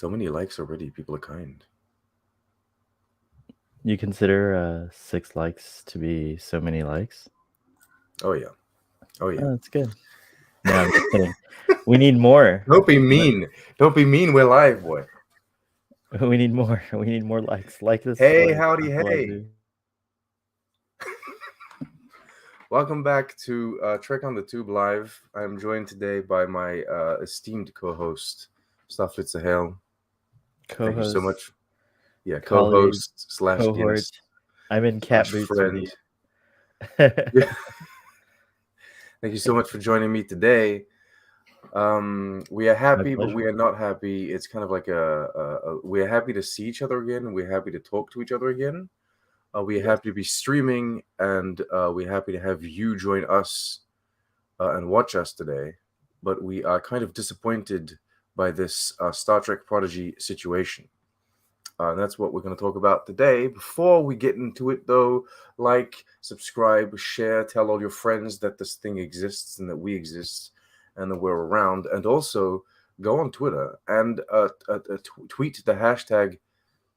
So many likes already. People are kind. You consider 6 likes to be so many likes? Oh yeah. Oh yeah. Oh, that's good. No, I'm just kidding. We need more. Don't be mean. Don't be mean. We're live, boy. We need more. We need more likes. Like this. Hey, Like, howdy, that's what I hey. do. Welcome back to Trek on the Tube Live. I'm joined today by my esteemed co-host, Starfleet Sohail. Thank you so Co-host, much. Yeah, colleague, co-host / cohort. guest I'm in / cat boots with friend. you. Yeah. Thank you so much for joining me today. We are happy, but we are not happy. It's kind of like we are happy to see each other again. We're happy to talk to each other again. We're happy to be streaming, and we're happy to have you join us and watch us today. But we are kind of disappointed by this Star Trek Prodigy situation. And that's what we're going to talk about today. Before we get into it, though, like, subscribe, share, tell all your friends that this thing exists and that we exist and that we're around. And also go on Twitter and tweet the hashtag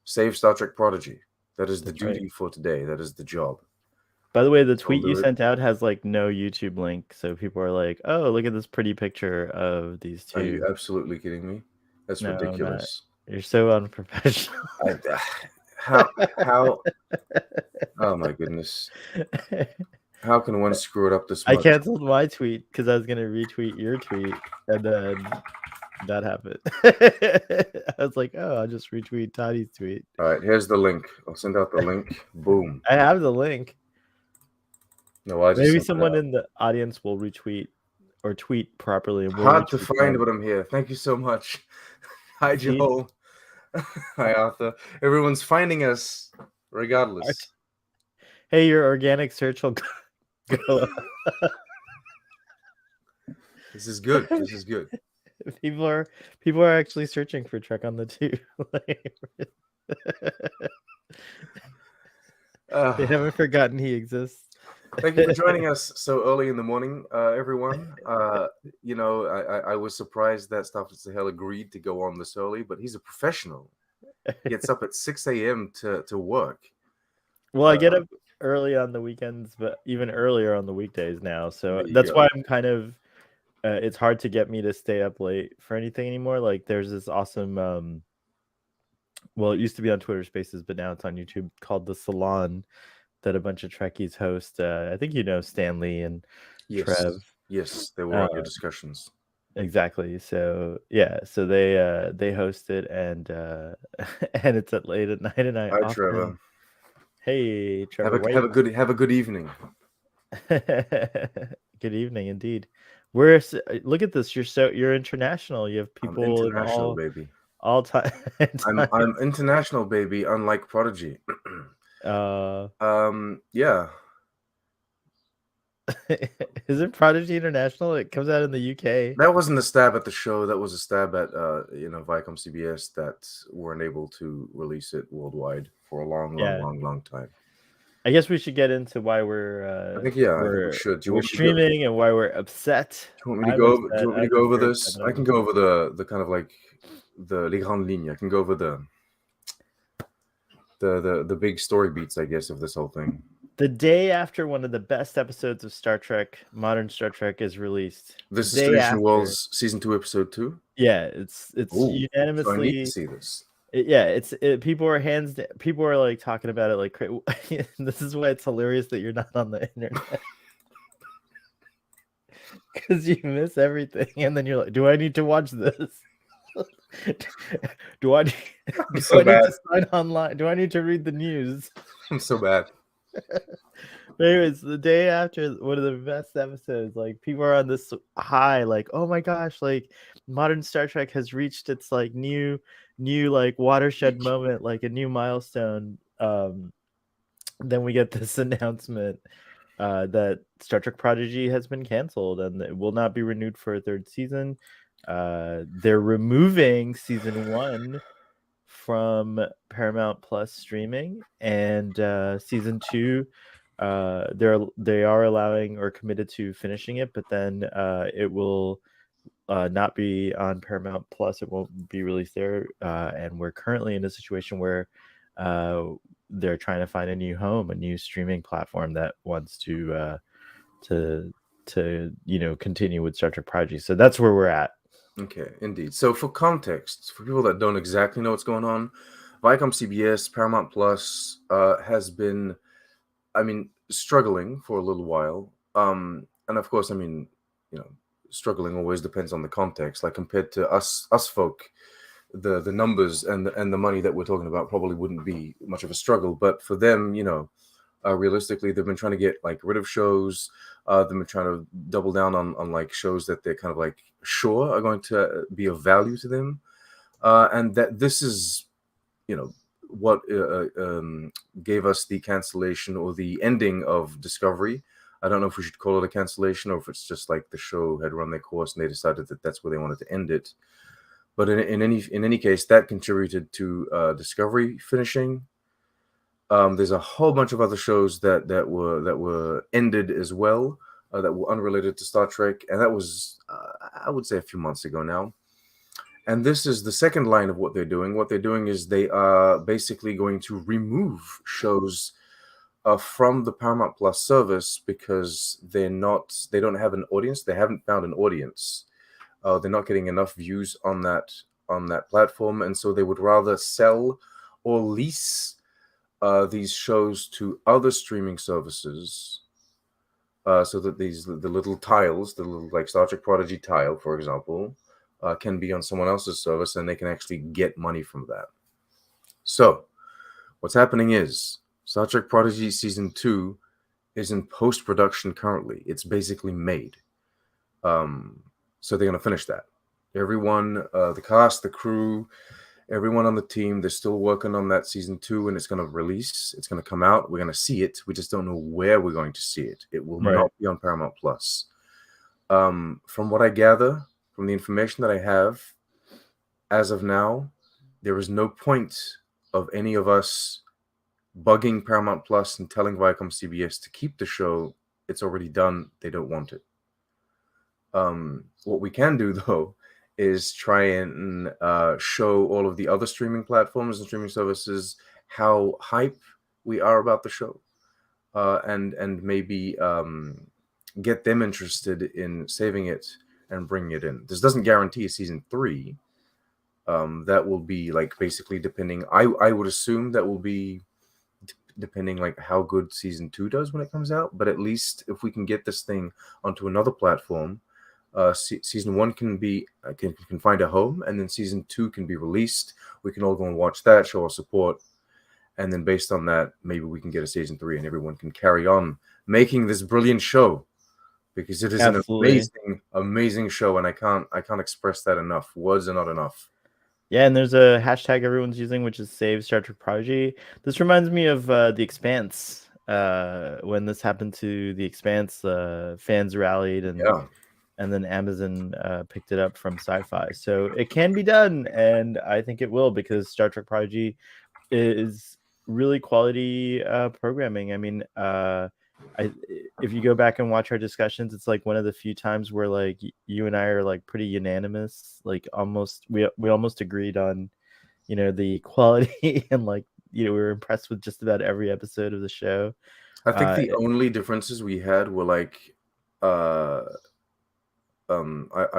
Save Star Trek Prodigy. That is the duty for today. That is the job. By the way, the tweet you sent out has like no YouTube link, so people are like, "Oh, look at this pretty picture of these two." Are you absolutely kidding me? That's ridiculous. You're so unprofessional. How? Oh my goodness! How can one screw it up this much? I canceled my tweet because I was gonna retweet your tweet, and then that happened. I was like, "Oh, I'll just retweet Toddy's tweet." All right, here's the link. I'll send out the link. Boom. I have the link. No, I just maybe someone in the audience will retweet or tweet properly. And hard to find, but I'm here. Thank you so much. Hi, Joel. Hi, Arthur. Everyone's finding us, regardless. Hey, your organic search will go. This is good. This is good. People are actually searching for Trek on the Tube. They haven't forgotten he exists. Thank you for joining us so early in the morning, everyone. I was surprised that Starfleet Sohail agreed to go on this early, but he's a professional. He gets up at 6 a.m. to work. Well, I get up early on the weekends, but even earlier on the weekdays now. So that's why I'm kind of it's hard to get me to stay up late for anything anymore. Like there's this awesome well, it used to be on Twitter Spaces, but now it's on YouTube, called The Salon, that a bunch of Trekkies host. I think you know Stanley and Trev. Yes, they were on your discussions. Exactly. So yeah, so they host it, and and it's at late at night, and I Hi, Trevor. Hey, Trevor. Have a good evening. Good evening, indeed. Look at this. You're international. You have people I'm international, baby. All time. I'm international, baby. Unlike Prodigy. Yeah. Isn't Prodigy international? It comes out in the UK. That wasn't a stab at the show. That was a stab at Viacom CBS that weren't able to release it worldwide for a long time. I guess we should get into why we're. I think we should. We're streaming and why we're upset. Do you want me to go? Do you want me to go over this? I can go over the kind of like the les grandes lignes. I can go over the big story beats, I guess, of this whole thing. The day after one of the best episodes of Star Trek, modern Star Trek, is released. This is Station Walls Season 2, Episode 2? Yeah, it's unanimously. So I need to see this. People are like talking about it like this is why it's hilarious that you're not on the internet. Because you miss everything, and then you're like, do I need to watch this? Do I need to sign online? Do I need to read the news? I'm so bad. But anyways, the day after one of the best episodes, like people are on this high, like, oh my gosh, like modern Star Trek has reached its like new like watershed moment, like a new milestone. Then we get this announcement that Star Trek Prodigy has been canceled and it will not be renewed for a third season. They're removing season 1 from Paramount Plus streaming, and season 2 they are allowing or committed to finishing it, but then it will not be on Paramount Plus. It won't be released there, and we're currently in a situation where they're trying to find a new home, a new streaming platform that wants to continue with Star Trek Prodigy. So that's where we're at. Okay, indeed. So for context, for people that don't exactly know what's going on, Viacom CBS, Paramount Plus has been, struggling for a little while. And of course, struggling always depends on the context. Like compared to us folk, the numbers and the money that we're talking about probably wouldn't be much of a struggle. But for them, realistically, they've been trying to get like rid of shows. They've been trying to double down on like shows that they're kind of like sure are going to be of value to them, and that this is, what gave us the cancellation or the ending of Discovery. I don't know if we should call it a cancellation or if it's just like the show had run their course and they decided that that's where they wanted to end it. But in any case, that contributed to Discovery finishing. There's a whole bunch of other shows that were ended as well, that were unrelated to Star Trek, and that was I would say a few months ago now. And this is the second line of what they're doing. What they're doing is they are basically going to remove shows from the Paramount Plus service because they don't have an audience. They haven't found an audience. They're not getting enough views on that platform, and so they would rather sell or lease these shows to other streaming services, so that the little tiles, the little like Star Trek Prodigy tile, for example, can be on someone else's service, and they can actually get money from that. So, what's happening is Star Trek Prodigy Season 2 is in post-production currently. It's basically made. So they're going to finish that. Everyone, the cast, the crew, everyone on the team, they're still working on that Season 2, and it's going to release. It's going to come out. We're going to see it. We just don't know where we're going to see it. It will not be on Paramount Plus. From what I gather, from the information that I have, as of now, there is no point of any of us bugging Paramount Plus and telling Viacom CBS to keep the show. It's already done. They don't want it. What we can do, though, is try and show all of the other streaming platforms and streaming services how hype we are about the show, and maybe get them interested in saving it and bringing it in. This doesn't guarantee a Season 3. That will be like basically depending. I would assume that will be depending like how good Season 2 does when it comes out. But at least if we can get this thing onto another platform, Season 1 can be can find a home, and then Season 2 can be released. We can all go and watch that, show our support, and then based on that, maybe we can get a Season 3, and everyone can carry on making this brilliant show, because it is an amazing show, and I can't express that enough. Words are not enough. Yeah, and there's a hashtag everyone's using, which is Save Star Trek Prodigy. This reminds me of The Expanse. When this happened to The Expanse, fans rallied, and then Amazon picked it up from Sci-Fi. So it can be done, and I think it will, because Star Trek Prodigy is really quality programming. I mean, if you go back and watch our discussions, it's like one of the few times where like you and I are like pretty unanimous, like we almost agreed on, the quality, and like, we were impressed with just about every episode of the show. I think the only differences we had were like I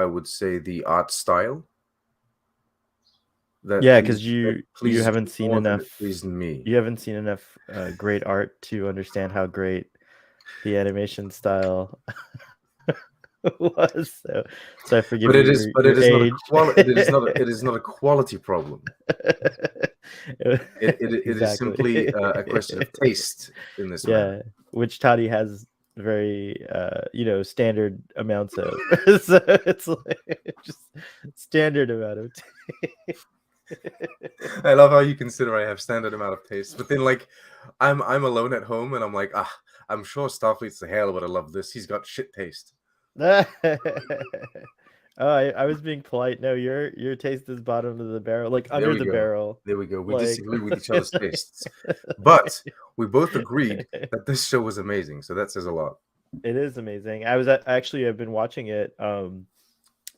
would say the art style. Because you haven't seen enough. Me. You haven't seen enough great art to understand how great the animation style was. So I forgive you. It is not a quality problem. It is simply a question of taste in this. Yeah, which Toddy has very standard amounts of. So it's like just standard amount of taste. I love how you consider I have standard amount of taste, but then like I'm alone at home and I'm like, I'm sure Starfleet Sohail would have loved this. He's got shit taste. I was being polite. No, your taste is bottom of the barrel, like under the barrel. There we go. We disagree with each other's tastes, but we both agreed that this show was amazing. So that says a lot. It is amazing. I've been watching it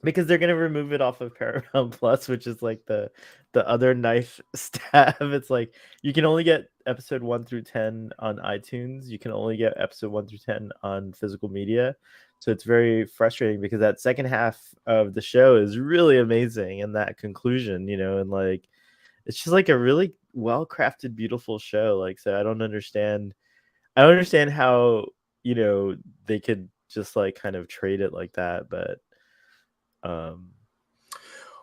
because they're gonna remove it off of Paramount Plus, which is like the other knife stab. It's like you can only get episode 1 through 10 on iTunes. You can only get episode 1 through 10 on physical media. So it's very frustrating because that second half of the show is really amazing, and that conclusion, and like it's just like a really well crafted, beautiful show. Like, so I don't understand. I don't understand how they could just like kind of trade it like that, but um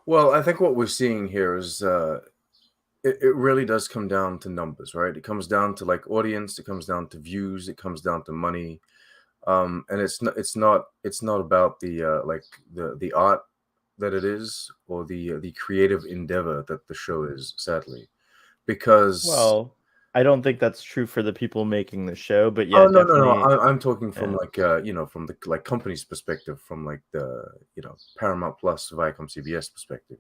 Well, I think what we're seeing here is it really does come down to numbers, right? It comes down to like audience, it comes down to views, it comes down to money. And it's not about the like the art that it is, or the creative endeavor that the show is, sadly. Because well, I don't think that's true for the people making the show, but yeah, oh, no, no, no, definitely. I'm talking from Yeah. like from the like company's perspective, from like the Paramount Plus, Viacom, CBS perspective,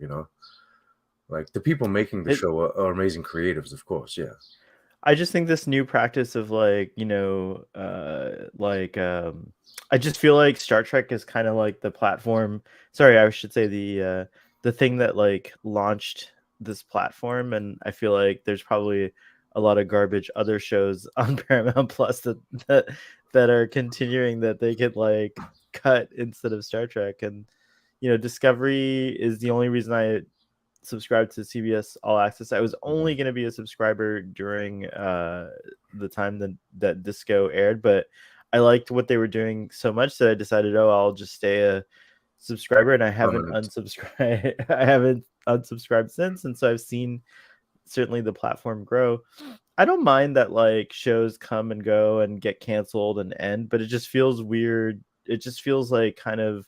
like the people making the It show are amazing creatives, of course, yeah. I just think this new practice of like, I just feel like Star Trek is kind of like the platform. Sorry, I should say the thing that like launched this platform, and I feel like there's probably a lot of garbage other shows on Paramount Plus that that are continuing that they could like cut instead of Star Trek. And Discovery is the only reason I subscribed to CBS All Access. I was only going to be a subscriber during the time that Disco aired, but I liked what they were doing so much that I decided, oh, I'll just stay a subscriber, and I haven't Permanent. unsubscribed. I haven't unsubscribed since, and so I've seen certainly the platform grow. I don't mind that like shows come and go and get canceled and end, but it just feels weird. It just feels like kind of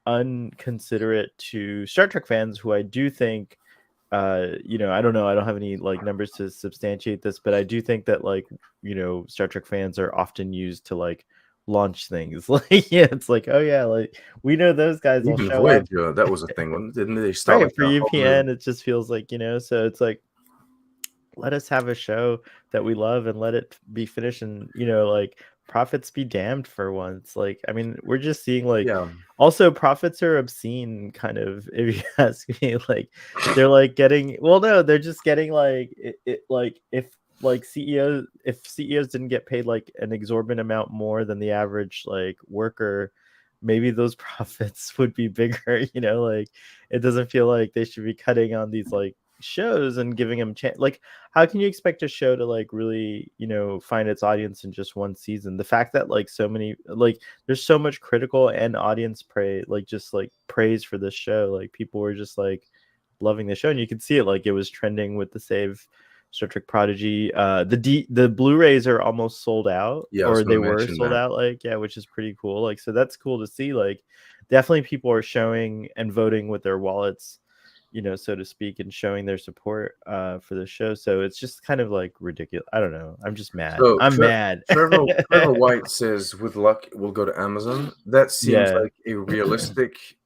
unconsiderate to Star Trek fans, who I do think, I don't know, I don't have any like numbers to substantiate this, but I do think that like, Star Trek fans are often used to like launch things. Like, yeah, it's like, oh yeah, like we know those guys will Even show up. Voyager, that was a thing, didn't they start Right, like for a whole new? UPN, it just feels like, so it's like, let us have a show that we love and let it be finished, and like profits be damned for once. Like, I mean, we're just seeing like, Yeah. also profits are obscene, kind of, if you ask me. Like, they're like getting, well, no, they're just getting like like if like CEOs didn't get paid like an exorbitant amount more than the average like worker, maybe those profits would be bigger. Like, it doesn't feel like they should be cutting on these like shows and giving them chance. Like, how can you expect a show to like really find its audience in just one season? The fact that like so many, like, there's so much critical and audience praise, like just like praise for this show. Like, people were just like loving the show, and you could see it, like it was trending with the save Star Trek Prodigy. The Blu-rays are almost sold out, Yeah, I was or going they to were mention sold that. out, like, yeah, which is pretty cool. Like, so that's cool to see. Like, definitely people are showing and voting with their wallets, so to speak, and showing their support for the show. So it's just kind of like ridiculous. I don't know. I'm just mad. So I'm mad. Trevor White says, "With luck, we'll go to Amazon." That seems Yeah. like a realistic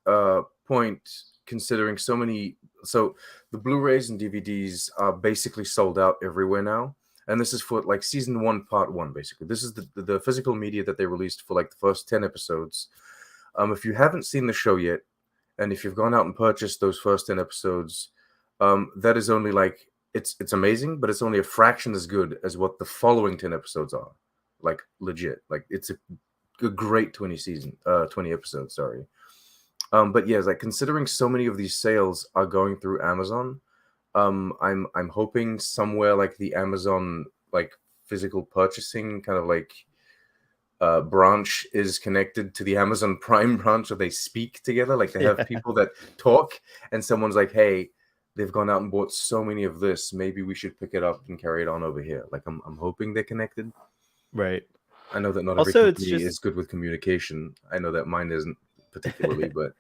point, considering so many. So the Blu-rays and DVDs are basically sold out everywhere now, and this is for like season one, part one. Basically, this is the physical media that they released for like the first 10 episodes. If you haven't seen the show yet, and if you've gone out and purchased those first 10 episodes, that is only like it's amazing, but it's only a fraction as good as what the following 10 episodes are. Like, legit. Like, it's a great 20 episodes, sorry. But yeah, it's like, considering so many of these sales are going through Amazon, I'm hoping somewhere like the Amazon like physical purchasing kind of like branch is connected to the Amazon Prime branch, or they speak together. Like, they have Yeah. people that talk, and someone's like, "Hey, they've gone out and bought so many of this. Maybe we should pick it up and carry it on over here." Like, I'm hoping they're connected. Right. I know that not every Also, it's company just is good with communication. I know that mine isn't particularly, but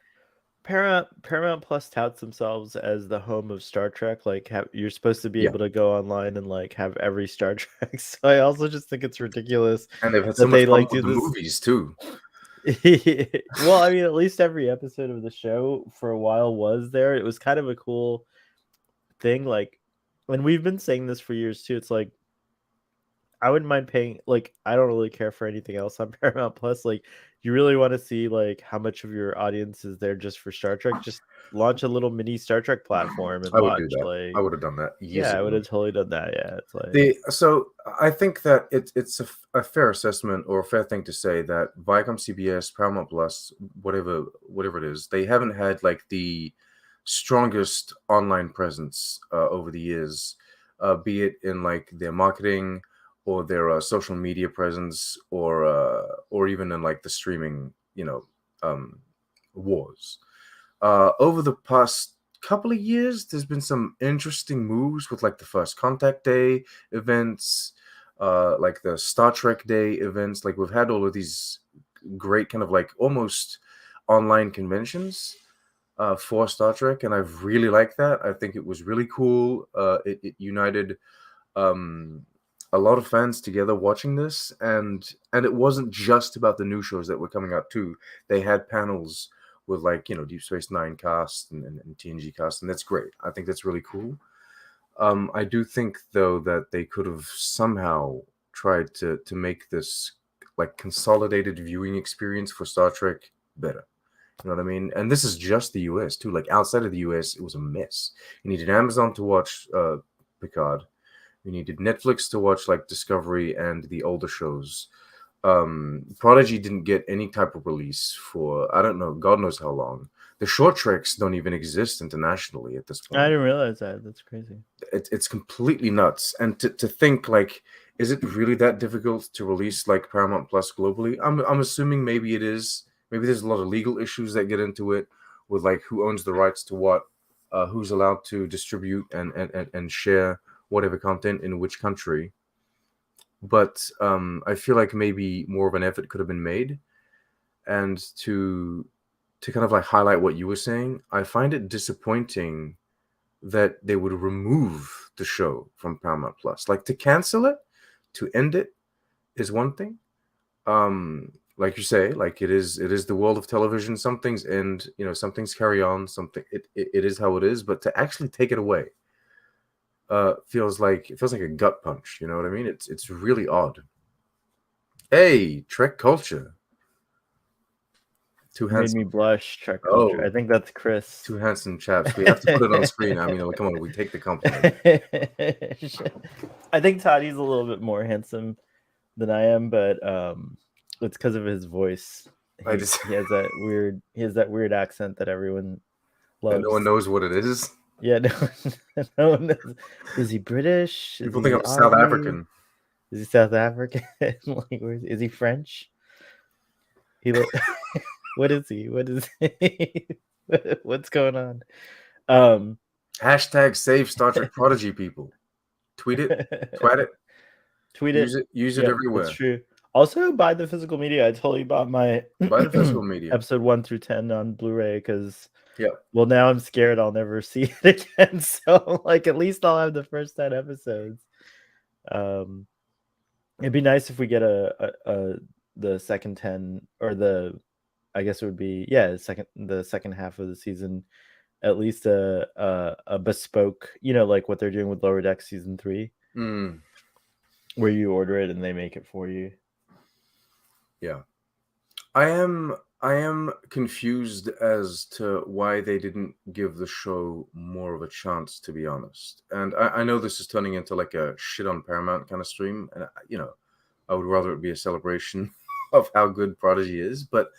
Paramount Plus touts themselves as the home of Star Trek. Like, you're supposed to be yeah. able to go online and like have every Star Trek. So I also just think it's ridiculous And they've had so that much they like problems do with the this. movies too. Well, I mean, at least every episode of the show for a while was there. It was kind of a cool thing. Like, and we've been saying this for years too. It's like, I wouldn't mind paying. Like, I don't really care for anything else on Paramount Plus. Like, you really want to see like how much of your audience is there just for Star Trek, just launch a little mini Star Trek platform and I would do watch. that. I Like, would have done that years yeah, I would ago. have totally done that. Yeah, it's like So I think that it's a fair assessment or a fair thing to say that Viacom, CBS, Paramount Plus, whatever it is, they haven't had like the strongest online presence over the years, be it in like their marketing or their social media presence, or even in like the streaming, um, wars. Over the past couple of years, there's been some interesting moves with like the First Contact Day events, like the Star Trek Day events. Like we've had all of these great kind of like almost online conventions for Star Trek, and I've really liked that. I think it was really cool. It united um, a lot of fans together watching this, and it wasn't just about the new shows that were coming out too. They had panels with like Deep Space Nine cast and TNG cast, and that's great. I think that's really cool. I do think though that they could have somehow tried to make this like consolidated viewing experience for Star Trek better. You know what I mean? And this is just the US too. Like outside of the US, it was a mess. You needed Amazon to watch Picard. You needed Netflix to watch like Discovery and the older shows. Prodigy didn't get any type of release for I don't know, God knows how long. The short treks don't even exist internationally at this I point. didn't realize that. That's crazy. It's completely nuts. And to think like, is it really that difficult to release like Paramount Plus globally? I'm assuming maybe it is. Maybe there's a lot of legal issues that get into it with like who owns the rights to what, who's allowed to distribute and share whatever content in which country. But I feel like maybe more of an effort could have been made, and to kind of like highlight what you were saying, I find it disappointing that they would remove the show from Paramount Plus. Like to cancel it, to end it is one thing. Like you say, like it is the world of television. Some things end, some things carry on, something it is how it is, but to actually take it away feels like a gut punch, you know what I mean? It's really odd. Hey, Trek culture. Two You made handsome me blush, Trek culture. I oh, think that's Chris. two handsome chaps. We have to put it on screen. I mean, like, come on, we take the compliment. I think Toddy's a little bit more handsome than I am, but it's because of his voice. He has that weird accent that everyone loves. No one knows what it is. Yeah, no one knows. Is he British? People think I'm South African. Is he South African? Like, is he French? What is he? What is he? What's going on? Hashtag save Star Trek Prodigy, people. Tweet it, twat it, tweet use it. Use it everywhere. That's true. Also, buy the physical media. I totally bought my buy the physical media. Episode 1 through 10 on Blu-ray because yeah. Well, now I'm scared I'll never see it again. So, like, at least I'll have the first 10 episodes. It'd be nice if we get the second 10 or I guess it would be the second half of the season, at least a bespoke, like what they're doing with Lower Deck season 3, where you order it and they make it for you. Yeah, I am confused as to why they didn't give the show more of a chance, to be honest. And I know this is turning into like a shit on Paramount kind of stream, and I would rather it be a celebration of how good Prodigy is, but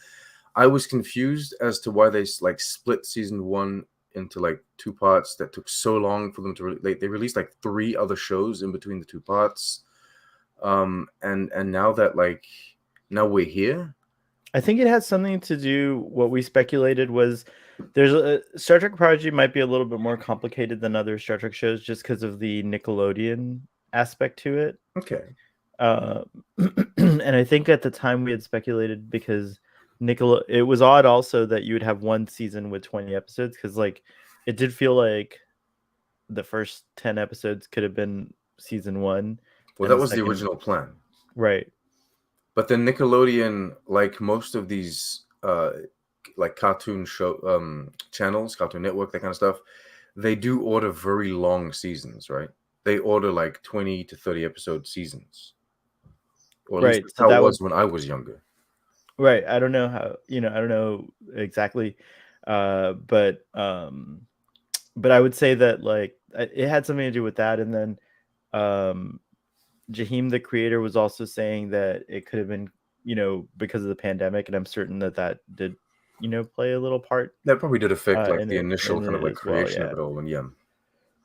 I was confused as to why they like split season 1 into like 2 parts that took so long for them to they released like 3 other shows in between the 2 parts. And now that now we're here. I think it has something to do. What we speculated was there's a Star Trek Prodigy might be a little bit more complicated than other Star Trek shows just because of the Nickelodeon aspect to it. Okay. And I think at the time we had speculated because it was odd also that you would have one season with 20 episodes because like it did feel like the first 10 episodes could have been season 1. Well, that was the original plan. Right. But then Nickelodeon, like most of these like cartoon show channels, Cartoon Network, that kind of stuff, they do order very long seasons, right? They order like 20 to 30 episode seasons. Or at least that's how it was when I was younger. Right. I don't know how, I don't know exactly. But I would say that like it had something to do with that. And then um Jaheim, the creator, was also saying that it could have been, because of the pandemic, and I'm certain that that did, play a little part That probably did affect like in the it initial kind of like as well. creation of Yeah. it all, and yeah.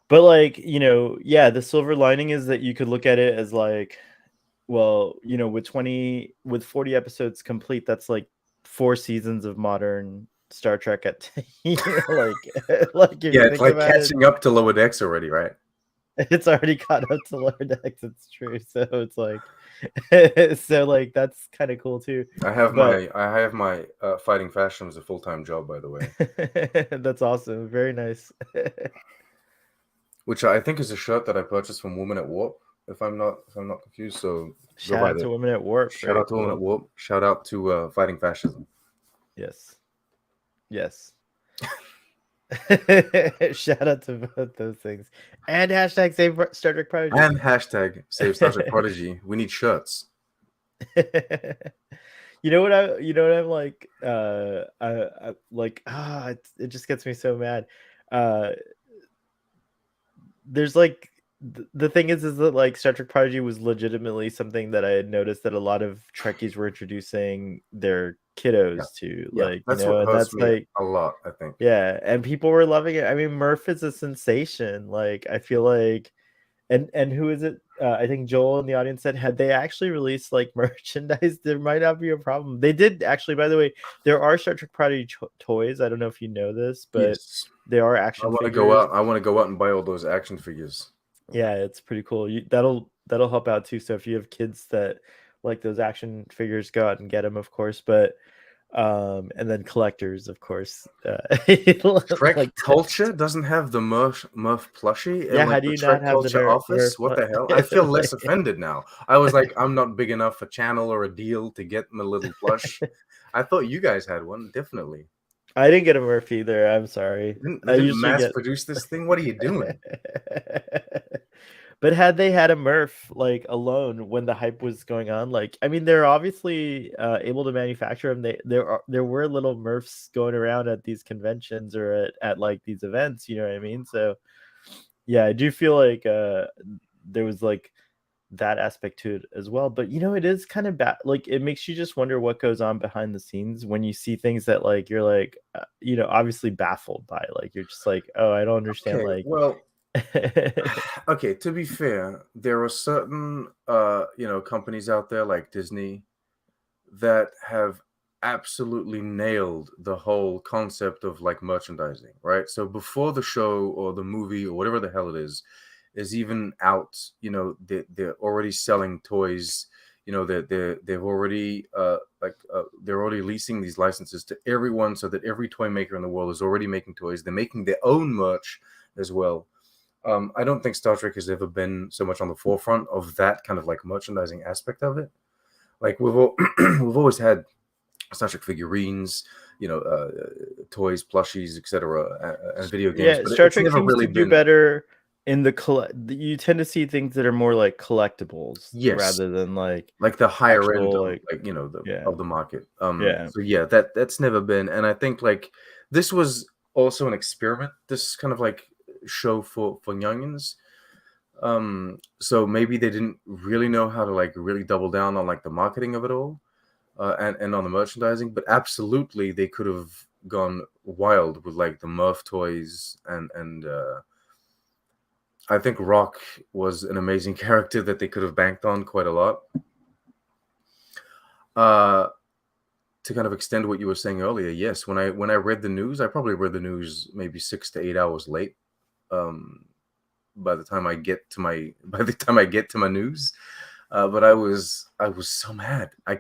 But like, yeah, the silver lining is that you could look at it as like, well, with 40 episodes complete, that's like 4 seasons of modern Star Trek at like like if Yeah, you it's think like about it, catching up to Lower Decks already, right? it's already caught up to Lower Decks. It's true. So it's like so like that's kind of cool too. But I have my fighting fashion as a full-time job, by the way, that's awesome. Very nice. which I think is a shirt that I purchased from Woman at Warp, if I'm not confused. So go Shout buy out to that. Women at Warp. Shout Very out to Woman at cool. Warp. Shout out to Fighting Fascism. Yes. Yes. Shout out to both those things. And hashtag save Star Trek Prodigy. And hashtag save Star Trek Prodigy. We need shirts. I'm like, I like, it just gets me so mad. There's like the thing is that like Star Trek Prodigy was legitimately something that I had noticed that a lot of Trekkies were introducing their kiddos to, Yeah, like, that's what and hurts that's me like, a lot, I think. yeah, and people were loving it. I mean, Murph is a sensation. Like, I feel like, and who is it? I think Joel in the audience said, had they actually released like merchandise, there might not be a problem. They did actually, by the way. There are Star Trek Prodigy toys. I don't know if you know this, but Yes. there are I action want to go figures. out. I want to go out and buy all those action figures. Yeah, it's pretty cool. That'll help out too. So if you have kids that like those action figures, go out and get them, of course. But and then collectors, of course. Trek Like, Culture doesn't have the Murph plushie in yeah, how like do the you not Trek have the Culture office. What the hell? I feel less like, offended now. I was like, I'm not big enough a channel or a deal to get my little plush. I thought you guys had one, definitely. I didn't get a Murph either. I'm sorry. They I didn't usually mass get. produce this thing. What are you doing? But had they had a Murph like alone when the hype was going on, like, I mean, they're obviously able to manufacture them. There were little Murphs going around at these conventions or at like these events. You know what I mean? So yeah, I do feel like there was like that aspect to it as well. But it is kind of bad. Like, it makes you just wonder what goes on behind the scenes when you see things that like you're like obviously baffled by. Like, you're just like, oh, I don't understand. Okay, Like, well, okay, to be fair, there are certain companies out there like Disney that have absolutely nailed the whole concept of like merchandising, right? So before the show or the movie or whatever the hell it is even out, they're already selling toys. They've already they're already leasing these licenses to everyone, so that every toy maker in the world is already making toys. They're making their own merch as well. I don't think Star Trek has ever been so much on the forefront of that kind of like merchandising aspect of it. Like we've always had Star Trek figurines, toys, plushies, etc., and video games, yeah, but Star it's Trek never seems really to do been. better in the you tend to see things that are more like collectibles Yes, rather than like like the higher end actual, of like, like yeah, of the market. yeah. So yeah, that's never been, and I think like this was also an experiment. This kind of like show for youngins. So maybe they didn't really know how to like really double down on like the marketing of it all, and on the merchandising, but absolutely they could have gone wild with like the Murph toys, and I think Rock was an amazing character that they could have banked on quite a lot. To kind of extend what you were saying earlier, yes, when I read the news, I probably read the news maybe 6 to 8 hours late. Um, by the time I get to my news, but I was so mad. I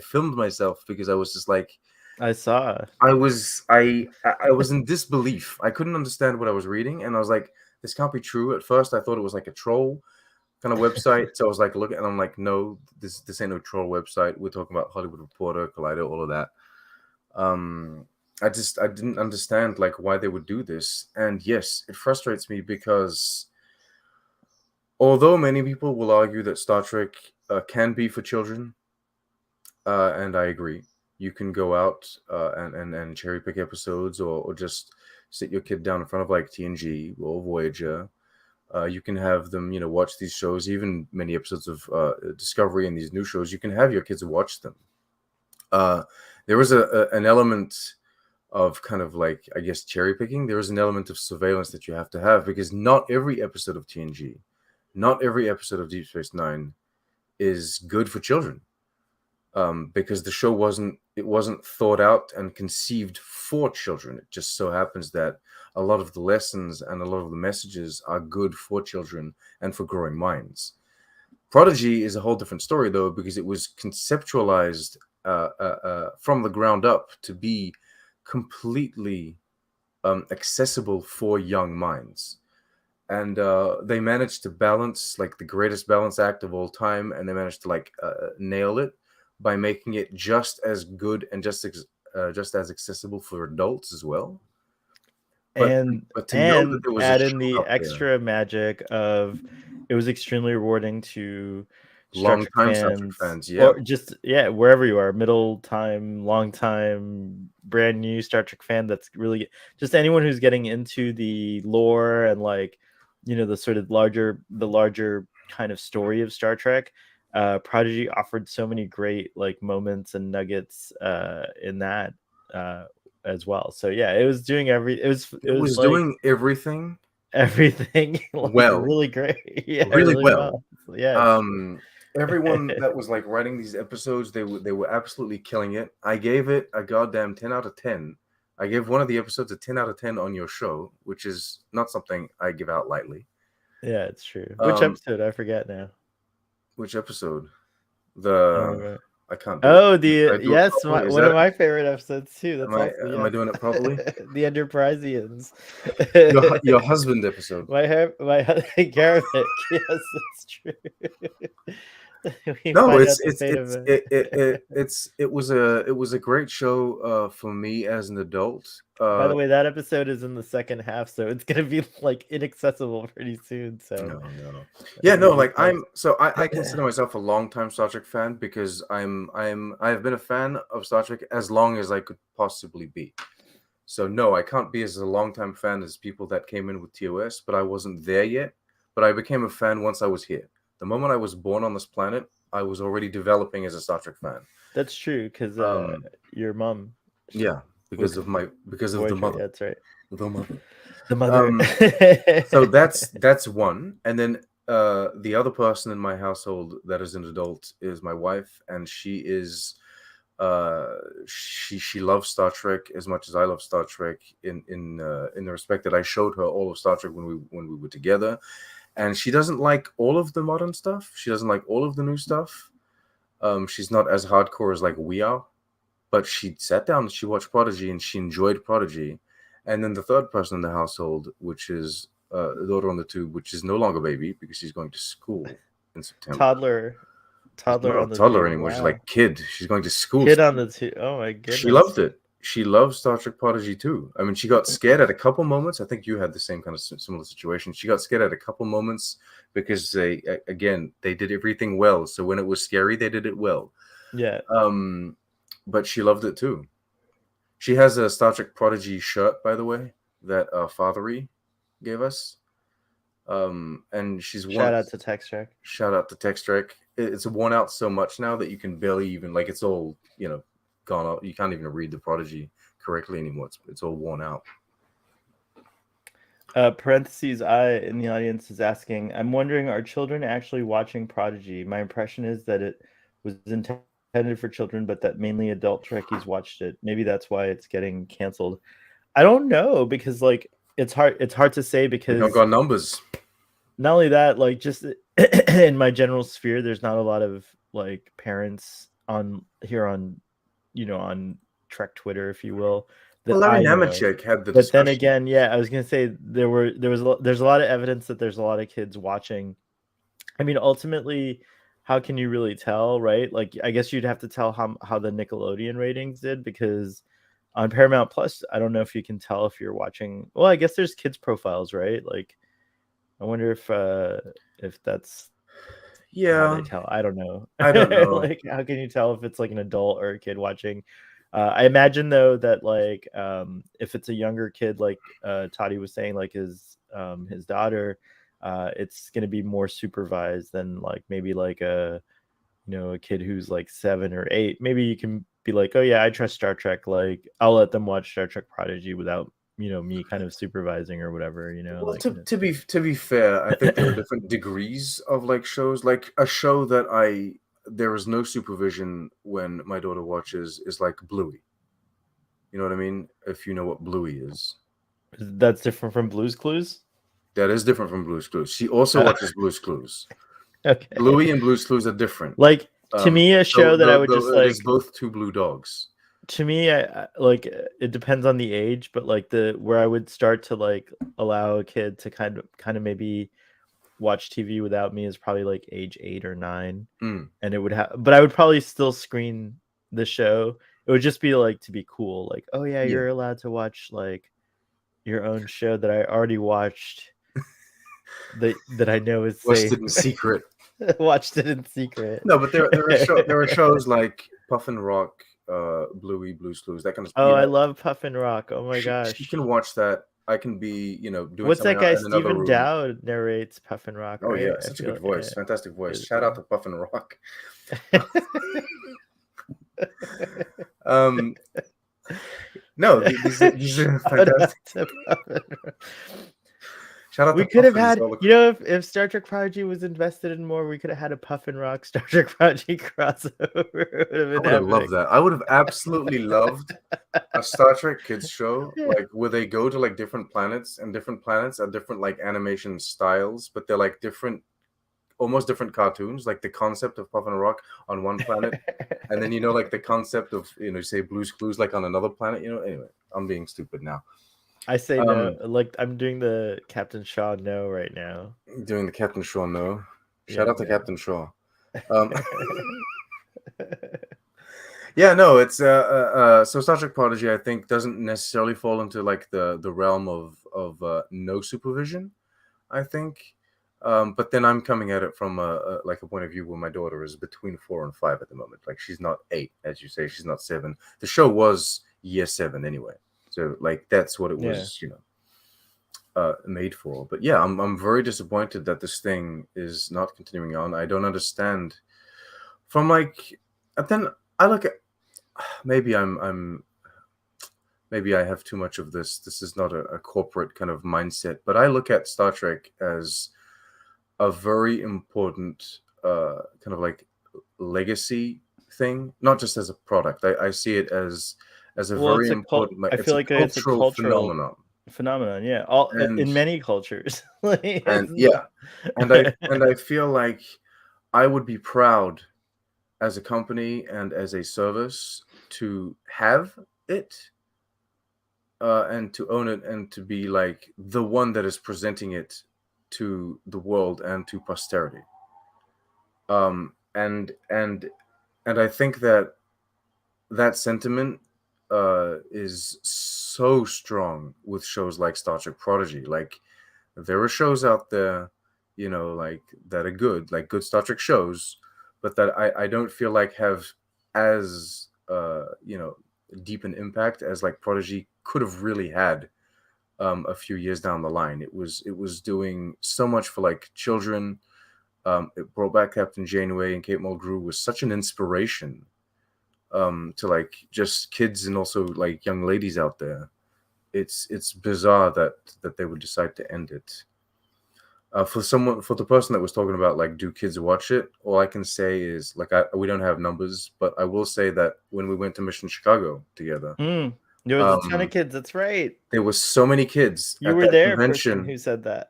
filmed myself because I was just like, I saw. I was in disbelief. I couldn't understand what I was reading, and I was like, this can't be true. At first, I thought it was like a troll kind of website. So I was like, look, and I'm like, no, this ain't no troll website. We're talking about Hollywood Reporter, Collider, all of that. Um, I didn't understand like why they would do this, and yes, it frustrates me because although many people will argue that Star Trek can be for children, and I agree. You can go out and cherry pick episodes, or just sit your kid down in front of like TNG or Voyager. You can have them, watch these shows, even many episodes of Discovery and these new shows. You can have your kids watch them. There was an element of kind of like, I guess, cherry picking. There is an element of surveillance that you have to have, because not every episode of TNG, not every episode of Deep Space Nine is good for children. Because the show wasn't thought out and conceived for children. It just so happens that a lot of the lessons and a lot of the messages are good for children and for growing minds. Prodigy is a whole different story, though, because it was conceptualized from the ground up to be completely accessible for young minds. And they managed to balance like the greatest balance act of all time, and they managed to like nail it by making it just as good and just as accessible for adults as well. But to know that there was add a in the show out there, extra magic of it was extremely rewarding to Star Trek long-time Star Trek fans, fans, yeah. or just wherever you are, middle time, long time, brand new Star Trek fan, that's really just anyone who's getting into the lore and like the sort of larger kind of story of Star Trek. Prodigy offered so many great like moments and nuggets in that as well. So yeah, it was doing it was like doing everything like well, really great. Yeah, really well. Yeah. Everyone that was like writing these episodes, they were absolutely killing it. I gave it a goddamn 10 out of 10. I gave one of the episodes a 10 out of 10 on your show, which is not something I give out lightly. Yeah, it's true. Which episode? I forget now. Which episode? I can't do Oh, it. yes, one of my favorite episodes too. That's am I doing it properly? The Enterprisians. Your husband episode. My Garamick. Yes, that's true. No, it was a great show for me as an adult. By the way, that episode is in the second half, so it's gonna be like inaccessible pretty soon. So no. Yeah, no, like I consider myself a longtime Star Trek fan, because I've been a fan of Star Trek as long as I could possibly be. So no, I can't be as a longtime fan as people that came in with TOS, but I wasn't there yet. But I became a fan once I was here. The moment I was born on this planet, I was already developing as a Star Trek fan. That's true, because your mom. Yeah, because of the mother. That's right. The mother. So that's one, and then the other person in my household that is an adult is my wife, and she is she loves Star Trek as much as I love Star Trek, in the respect that I showed her all of Star Trek when we were together. And she doesn't like all of the modern stuff. She doesn't like all of the new stuff. She's not as hardcore as like we are, but she sat down and she watched Prodigy and she enjoyed Prodigy. And then the third person in the household, which is the daughter on the tube, which is no longer baby because she's going to school in September. Toddler on the toddler tube. Anymore. Wow. She's like kid. She's going to school. Kid on the tube. Oh my goodness. She loved it. She loves Star Trek Prodigy too. I mean, she got scared at a couple moments. I think you had the same kind of similar situation. She got scared at a couple moments because they did everything well. So when it was scary, they did it well. Yeah. But she loved it too. She has a Star Trek Prodigy shirt, by the way, that Fathery gave us. And she's shout out to Tex Trek. Shout out to Tex Trek. It's worn out so much now that you can barely even like it's all gone up. You can't even read the Prodigy correctly anymore. It's all worn out. Parentheses I in the audience is asking, I'm wondering, are children actually watching Prodigy? My impression is that it was intended for children, but that mainly adult Trekkies watched it. Maybe that's why it's getting canceled. I don't know, because like it's hard to say, because we don't got numbers. Not only that, like just in my general sphere, there's not a lot of like parents on Trek Twitter, if you will. Larry Nemechek had the discussion. But then again, yeah, I was gonna say there's a lot of evidence that there's a lot of kids watching. I mean, ultimately, how can you really tell, right? Like, I guess you'd have to tell how the Nickelodeon ratings did, because on Paramount Plus, I don't know if you can tell if you're watching. Well, I guess there's kids profiles, right? Like, I wonder if that's how they Yeah, tell. I don't know. I don't know. Like, how can you tell if it's like an adult or a kid watching? I imagine though that like if it's a younger kid, like Toddy was saying, like his daughter, it's gonna be more supervised than like maybe like a kid who's like 7 or 8. Maybe you can be like, oh yeah, I trust Star Trek. Like I'll let them watch Star Trek Prodigy without me kind of supervising or whatever. Well, Like to be fair, I think there are different degrees of like shows. Like a show that there is no supervision when my daughter watches is like Bluey. You know what I mean? If you know what Bluey is. that's different from Blue's Clues. That is different from Blue's Clues. She also watches Blue's Clues. Okay. Bluey and Blue's Clues are different. Like to me, a show that I would just it is like. both two blue dogs. To me, I like it depends on the age, but like the where I would start to like allow a kid to kind of maybe watch TV without me is probably like age 8 or 9, Mm. and it would have, but I would probably still screen the show. It would just be like to be cool, like, oh yeah, you're allowed to watch like your own show that I already watched, that I know is Watched safe. it in secret. Watched it in secret. No, but there are shows like Puff and Rock, Bluey, Blue's Clues, that kind of. Oh, I love Puff and Rock. Oh my She gosh. can watch that. I can be, doing What's something that guy? in another Stephen room. Dowd narrates Puff and Rock, Oh yeah, right? I such a feel good voice, yeah. fantastic voice. Really Shout cool. out to Puff and Rock. um, no, these are fantastic. Shout out We to could have Puffins. had, if Star Trek Prodigy was invested in more, we could have had a Puff and Rock Star Trek Prodigy crossover. I would have loved that. I would have absolutely loved a Star Trek kids show, like where they go to like different planets, and different planets are different like animation styles, but they're like different, almost different cartoons. Like the concept of Puff and Rock on one planet, and then like the concept of say Blue's Clues like on another planet. Anyway, I'm being stupid now. I say no. Like I'm doing the Captain Shaw no right now. Doing the Captain Shaw no. Shout out to Captain Shaw. Yeah, no, it's so Star Trek Prodigy, I think, doesn't necessarily fall into like the realm of no supervision, I think. But then I'm coming at it from a point of view where my daughter is between 4 and 5 at the moment. Like she's not 8, as you say, she's not 7. The show was year 7 anyway, so like that's what it was, made for. But yeah, I'm very disappointed that this thing is not continuing on. I don't understand. From like, and then I look at, maybe maybe I have too much of this. This is not a corporate kind of mindset, but I look at Star Trek as a very important kind of like legacy thing, not just as a product. I see it as a very important. I feel like it's a cultural phenomenon. Yeah, in many cultures. And yeah, and I feel like I would be proud as a company and as a service to have it, and to own it, and to be like the one that is presenting it to the world and to posterity. And I think that sentiment is so strong with shows like Star Trek Prodigy. Like there are shows out there, like that are good, like good Star Trek shows, but that I don't feel like have as deep an impact as like Prodigy could have really had a few years down the line. It was doing so much for like children. It brought back Captain Janeway, and Kate Mulgrew was such an inspiration to like just kids and also like young ladies out there. It's bizarre that they would decide to end it. For the person that was talking about like, do kids watch it? All I can say is like, we don't have numbers, but I will say that when we went to Mission Chicago together, there was a ton of kids. That's right. There was so many kids. You were there, person who said that.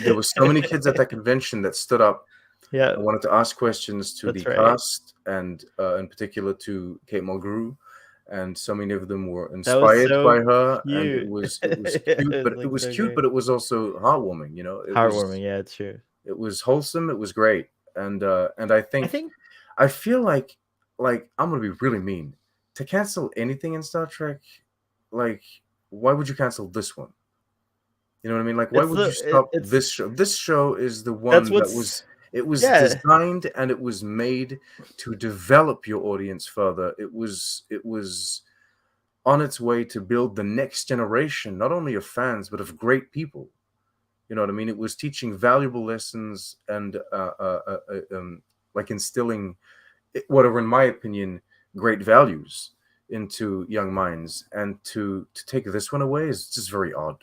There was so many kids at that convention that stood up. Yeah, I wanted to ask questions to the cast, and in particular to Kate Mulgrew, and so many of them were inspired by her. Cute. And it was cute, but it was cute, but it was also heartwarming. Heartwarming. Yeah, it's true. It was wholesome. It was great, and I feel like I'm gonna be really mean. To cancel anything in Star Trek, like, why would you cancel this one? You know what I mean? Like, why It's would you the stop it's this show? This show is the that's one that what's was it was yeah. designed and it was made to develop your audience further. It was on its way to build the next generation, not only of fans but of great people. You know what I mean? It was teaching valuable lessons and like instilling whatever, in my opinion, great values into young minds. And to take this one away is just very odd.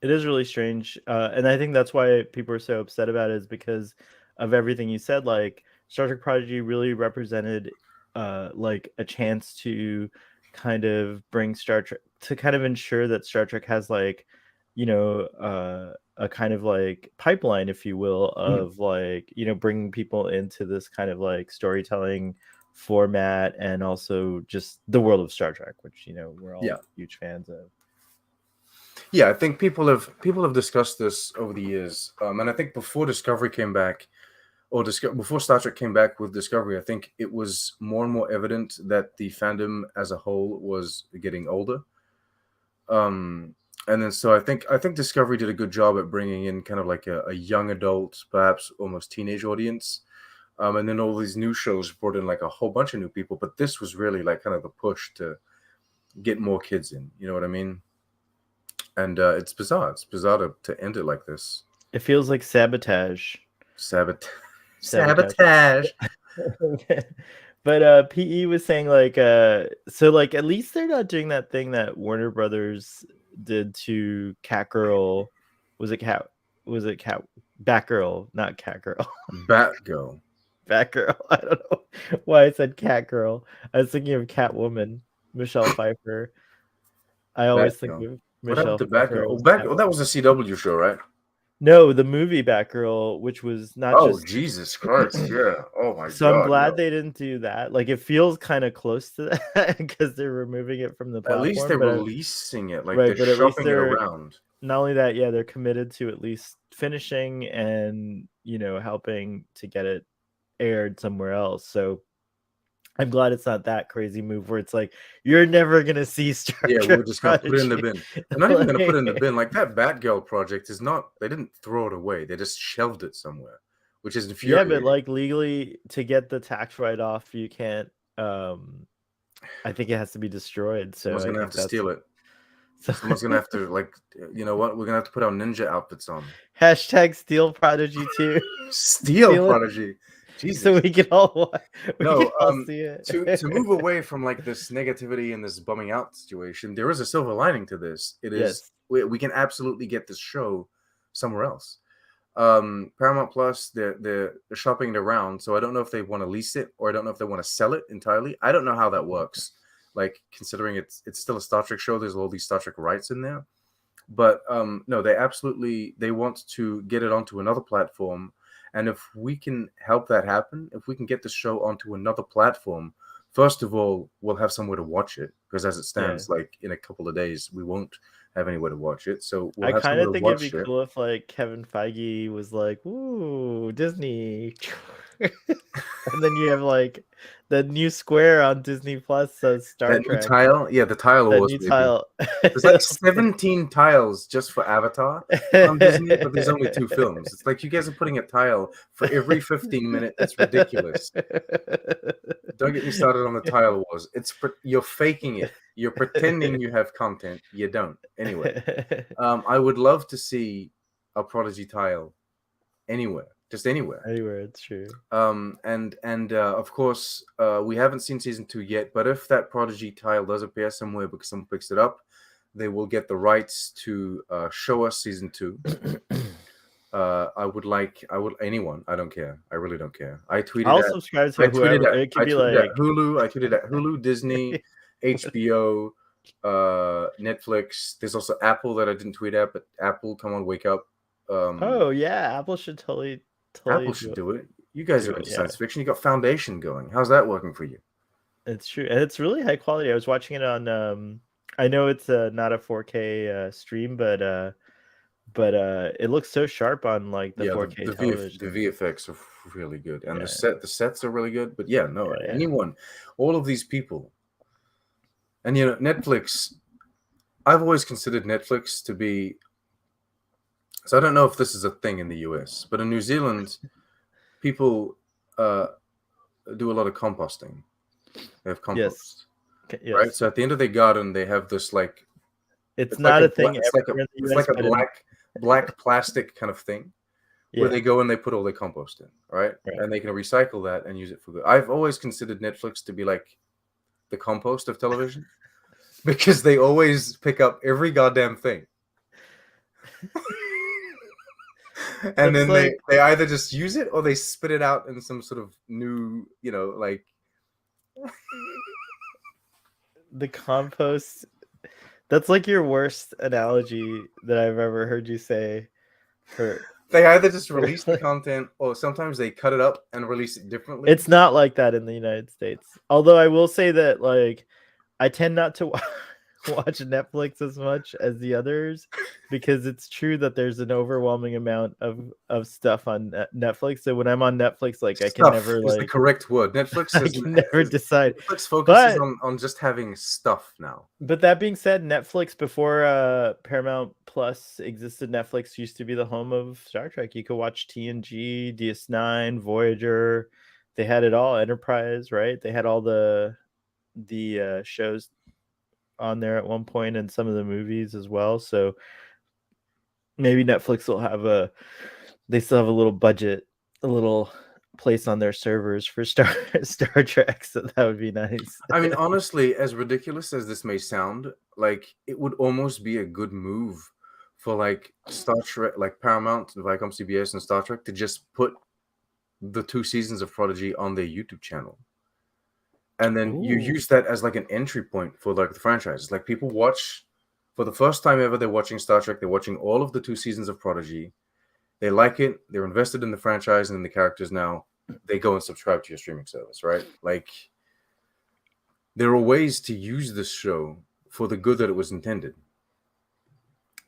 It is really strange, and I think that's why people are so upset about it, is because of everything you said. Like Star Trek Prodigy really represented, like a chance to kind of bring Star Trek, to kind of ensure that Star Trek has like, a kind of like pipeline, if you will, Mhm. of like bringing people into this kind of like storytelling format, and also just the world of Star Trek, which we're Yeah. all huge fans of. Yeah, I think people have discussed this over the years, and I think before Discovery came back, or before Star Trek came back with Discovery, I think it was more and more evident that the fandom as a whole was getting older. Um, and then so I think Discovery did a good job at bringing in kind of like a young adult, perhaps almost teenage audience. And then all these new shows brought in like a whole bunch of new people, but this was really like kind of the push to get more kids in. You know what I mean? And it's bizarre. It's bizarre to end it like this. It feels like sabotage. Sabot Sabotage. sabotage. But PE was saying like so like at least they're not doing that thing that Warner Brothers did to Catgirl. Was it Cat Batgirl, not Catgirl. Batgirl. Batgirl. I don't know why I said Catgirl. I was thinking of Catwoman, Michelle Pfeiffer. I always think Batgirl. of What happened Michelle to Batgirl? Pfeiffer Oh, as Batgirl. That Catwoman. was a CW show, right? No, the movie Batgirl, which was not Oh, just Jesus Christ. Yeah. Oh, my so I'm God. glad No. they didn't do that. Like it feels kind of close to that because they're removing it from the At least platform. they're But releasing it. Like right, they're but at least shopping it they're around. not only that, yeah, they're committed to at least finishing and helping to get it aired somewhere else. So I'm glad it's not that crazy move where it's like you're never gonna see Star Yeah, we're Trek just gonna put it in the Prodigy. bin. They're not even gonna put it in the Like, bin. Like that Batgirl project is not. They didn't throw it away. They just shelved it somewhere, which is yeah, but infuriating. like legally to get the tax write off, you can't. I think it has to be destroyed. So Someone's I gonna have think to that's steal it. so. Someone's gonna have to like. You know what? We're gonna have to put our ninja outfits on. Hashtag steal Prodigy 2. Steal Steal it Prodigy. so Jesus. we can No, all see it. to move away from like this negativity and this bumming out situation, there is a silver lining to this. It is Yes. we can absolutely get this show somewhere else. Paramount Plus, they're shopping it around, so I don't know if they want to lease it or I don't know if they want to sell it entirely. I don't know how that works. Like considering it's still a Star Trek show, there's all these Star Trek rights in there. But no, they want to get it onto another platform, and if we can help that happen, if we can get the show onto another platform, first of all, we'll have somewhere to watch it because as it Yeah. stands, like in a couple of days, we won't have anywhere to watch it. So we'll I have kind somewhere of to think it'd be watch it. cool if like Kevin Feige was like, "Ooh, Disney," and then you have like the new square on Disney Plus says Star That new Trek. tile, yeah, the tile That wars, new baby. tile. There's like 17 tiles just for Avatar on Disney, but there's only two films. It's like you guys are putting a tile for every 15 minutes. It's ridiculous. Don't get me started on the tile wars. You're faking it. You're pretending you have content. You don't. Anyway, I would love to see a Prodigy tile anywhere, just anywhere. Anywhere, it's true. And of course, we haven't seen season 2 yet. But if that Prodigy tile does appear somewhere because someone picks it up, they will get the rights to show us season 2. I would anyone. I don't care. I really don't care. I'll subscribe to whoever. It could I be tweeted at like Hulu. I tweeted at Hulu, Disney, HBO, Netflix. There's also Apple that I didn't tweet at, but Apple, come on, wake up. oh yeah, Apple should totally Apple do should it. do it. You guys are into Yeah, science fiction. You got Foundation going. How's that working for you? it's true, and it's really high quality. I was watching it on. I know it's not a 4K stream, but it looks so sharp on like the Yeah, 4K the television. VFX are really good, and Yeah, the sets are really good. But yeah, no, yeah. anyone, all of these people, and Netflix. I've always considered Netflix to be So I don't know if this is a thing in the US, but in New Zealand, people do a lot of composting. They have Yes. compost, right? Yes. So at the end of their garden, they have this like It's not a thing everywhere in the it's US, like a but in black plastic kind of thing where yeah, they go and they put all their compost in, right? right. And they can recycle that and use it for good. I've always considered Netflix to be like the compost of television because they always pick up every goddamn thing. And It's then like they either just use it or they spit it out in some sort of new, like the compost. That's like your worst analogy that I've ever heard you say for they either just for release the content or sometimes they cut it up and release it differently. It's not like that in the United States. Although I will say that like I tend not to watch Netflix as much as the others because it's true that there's an overwhelming amount of stuff on Netflix. So when I'm on Netflix, like I can Stuff never is the like correct word. Netflix I can never decide. Netflix focuses But on just having stuff now. but that being said, Netflix before Paramount Plus existed, Netflix used to be the home of Star Trek. You could watch TNG, DS9, Voyager. They had it all. Enterprise, right? They had all the shows on there at one point and some of the movies as well. So maybe Netflix will have they still have a little budget, a little place on their servers for Star Trek. So that would be nice. I mean, honestly, as ridiculous as this may sound, like it would almost be a good move for like Star Trek, like Paramount, Viacom CBS, and Star Trek to just put the 2 seasons of Prodigy on their YouTube channel. And then you Ooh. use that as like an entry point for like the franchise. Like people watch for the first time ever, they're watching Star Trek, they're watching all of the 2 seasons of Prodigy. They like it, they're invested in the franchise and in the characters now. They go and subscribe to your streaming service, right? Like there are ways to use this show for the good that it was intended.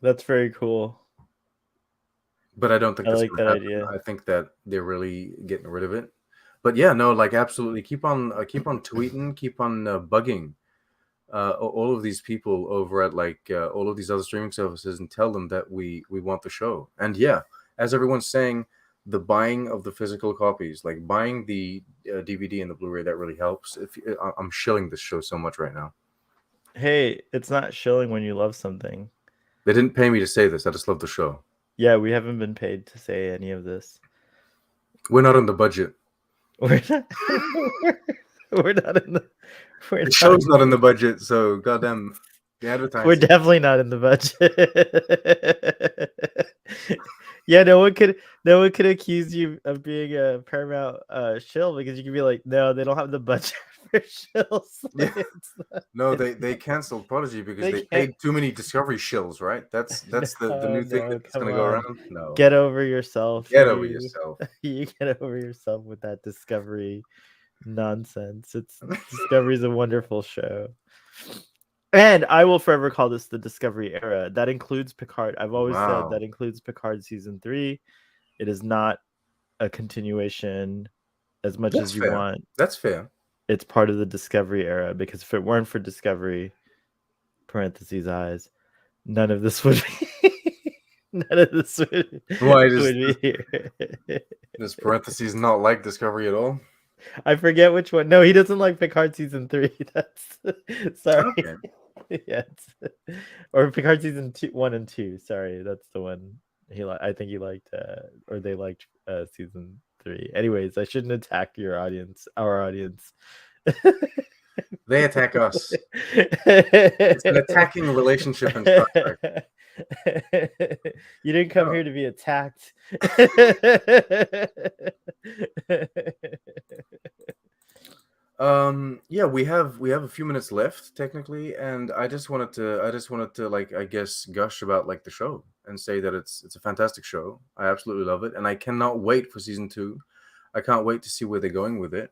That's very cool. But I don't think I that's like going that to happen. idea. I think that they're really getting rid of it. But yeah, no, like absolutely keep on tweeting, keep on bugging all of these people over at like all of these other streaming services and tell them that we want the show. And yeah, as everyone's saying, the buying of the physical copies, like buying the DVD and the Blu-ray, that really helps. I'm shilling this show so much right now. Hey, it's not shilling when you love something. They didn't pay me to say this. I just love the show. Yeah, we haven't been paid to say any of this. We're not on the budget. We're not. We're not in the. The show's not in the budget, so goddamn the advertising. We're definitely not in the budget. Yeah, no one could accuse you of being a Paramount shill because you could be like, no, they don't have the budget for shills. Yeah. No, they canceled Prodigy because they paid too many Discovery shills, right? That's the new thing that's gonna go around. No, get over yourself. Get over yourself. You get over yourself with that Discovery nonsense. Discovery's a wonderful show. And I will forever call this the Discovery era. That includes Picard. I've always said that includes Picard season 3. It is not a continuation as much as you want. That's fair. It's part of the Discovery era because if it weren't for Discovery, parentheses eyes, none of this would be. None of this would be here. This parentheses not like Discovery at all. I forget which one. No, he doesn't like Picard season 3. That's sorry. Okay. Yes, or Picard season 1 and 2. Sorry, that's the one I think he liked, or they liked season 3. Anyways, I shouldn't attack our audience. They attack us. It's an attacking relationship in Star Trek. You didn't come here to be attacked. Yeah, we have a few minutes left technically, and I just wanted to like, I guess, gush about like the show and say that it's a fantastic show. I absolutely love it, and I cannot wait for season 2. I can't wait to see where they're going with it.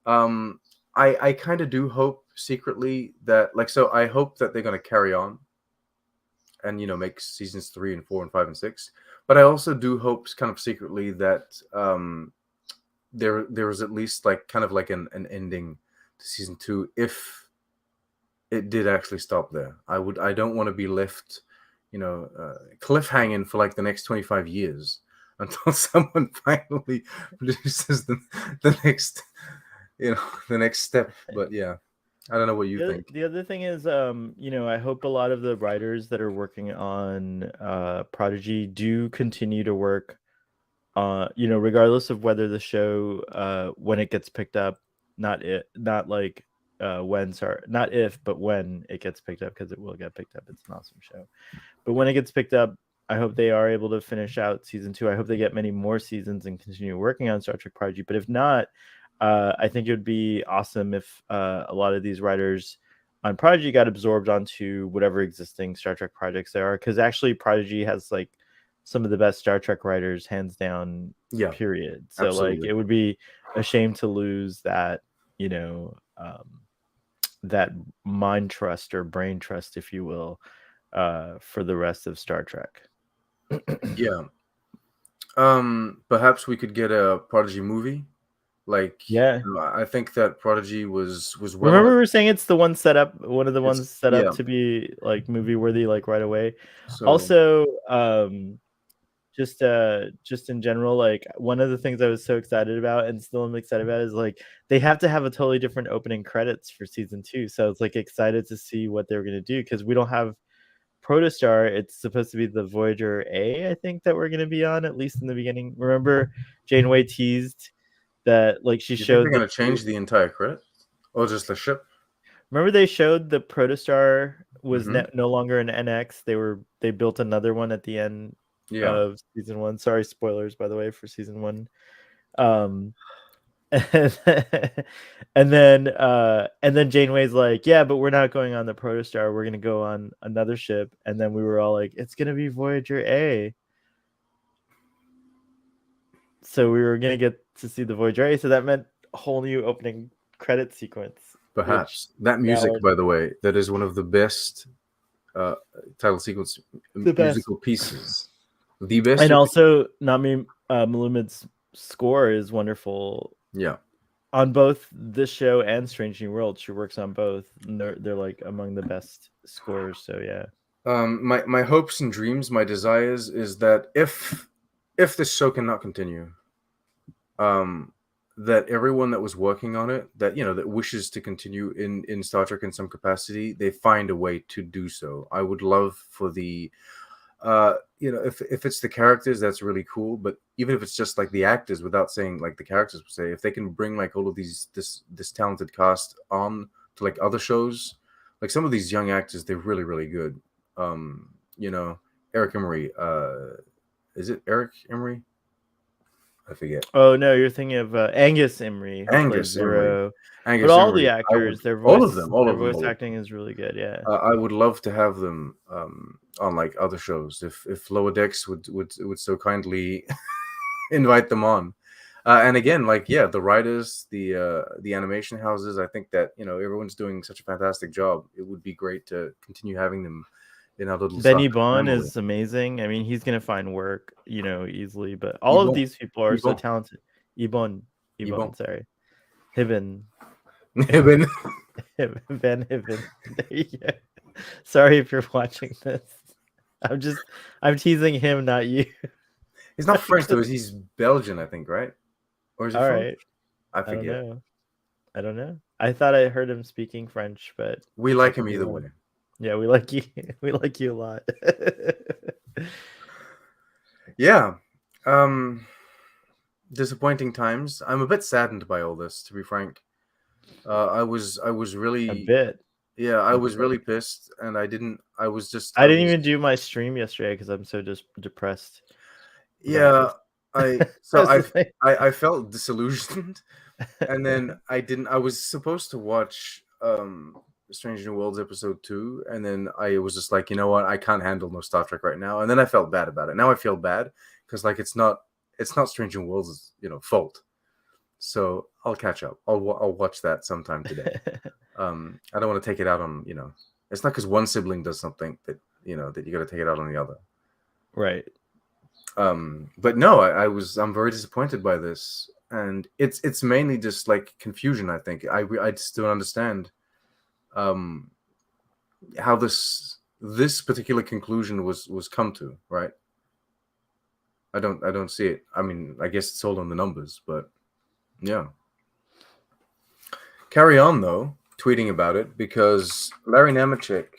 I kind of do hope secretly that I hope that they're going to carry on and make seasons 3 and 4 and 5 and 6, but I also do hope kind of secretly that there was at least like kind of like an ending to season 2 if it did actually stop there. I don't want to be left cliffhanging for like the next 25 years until someone finally produces the next, the next step. But yeah, I don't know what you think. The other thing is, I hope a lot of the writers that are working on Prodigy do continue to work, regardless of whether the show, when it gets picked up, not if, but when it gets picked up, because it will get picked up. It's an awesome show. But when it gets picked up, I hope they are able to finish out season 2. I hope they get many more seasons and continue working on Star Trek Prodigy. But if not, I think it would be awesome if a lot of these writers on Prodigy got absorbed onto whatever existing Star Trek projects there are. Because actually, Prodigy has like some of the best Star Trek writers, hands down. Yeah, period. So absolutely. like, it would be a shame to lose that, that mind trust or brain trust, if you will, for the rest of Star Trek. Yeah. Perhaps we could get a Prodigy movie. Like, Yeah. I think that Prodigy was well. Remember, we were saying it's the one set up, one of the It's ones set yeah. up to be like movie worthy, like right away. So Also, just in general, like one of the things I was so excited about and still am excited about is like they have to have a totally different opening credits for season 2. So it's like excited to see what they're gonna do, because we don't have Protostar. It's supposed to be the Voyager A, I think, that we're gonna be on, at least in the beginning. Remember, Janeway teased that, like, she you think showed they're gonna change the entire credit, or just the ship? Remember, they showed the Protostar was Mhm. no longer an NX. They built another one at the end Yeah. of season 1. Sorry, spoilers, by the way, for season 1. Um, and then Janeway's like, yeah, but we're not going on the Protostar. We're gonna go on another ship. And then we were all like, it's gonna be Voyager A. So we were gonna get to see the Voyager A. So that meant a whole new opening credit sequence. Perhaps that music, by the way, that is one of the best title sequence musical pieces. The best. And also, Nami Malumad's score is wonderful. Yeah. On both this show and Strange New World, she works on both. And they're like among the best scores. So yeah. My hopes and dreams, my desires, is that if this show cannot continue, that everyone that was working on it, that that wishes to continue in Star Trek in some capacity, they find a way to do so. I would love for the if it's the characters, that's really cool. But even if it's just like the actors, without saying like the characters per se, if they can bring like all of this talented cast on to like other shows, like some of these young actors, they're really, really good. Eric Emery, is it Eric Emery? I forget. Oh no, you're thinking of Angus Emery, who plays Zero. But all the actors, their voice acting is really good. Yeah. I would love to have them on like other shows if Lower Decks would so kindly invite them on. And again, like the writers, the animation houses, I think that everyone's doing such a fantastic job. It would be great to continue having them in our little Benny Bond is amazing. I mean, he's gonna find work, easily. But all of these people are so talented. Ibon, sorry, Hibbon. Ben Hibbon. There you go. Sorry if you're watching this. I'm teasing him, not you. He's not French though. He's Belgian, I think, right? Or is he French? Right. I forget. I don't know. I thought I heard him speaking French, but we like him either way. Yeah, we like you. We like you a lot. Yeah. Disappointing times. I'm a bit saddened by all this, to be frank. I was really a bit. Yeah, I was really pissed, and I didn't even do my stream yesterday because I'm so just depressed. Yeah, I felt disillusioned, and then I was supposed to watch Strange New Worlds episode 2, and then I was just like, you know what, I can't handle no Star Trek right now, and then I felt bad about it. Now I feel bad because like it's not Strange New Worlds' fault. So I'll catch up. I'll watch that sometime today. I don't want to take it out on It's not because one sibling does something that that you got to take it out on the other. Right. But no, I'm very disappointed by this, and it's mainly just like confusion. I think I just don't understand how this this particular conclusion was come to, right? I don't see it. I mean, I guess it's all on the numbers, but yeah. Carry on though, tweeting about it because Larry Nemechek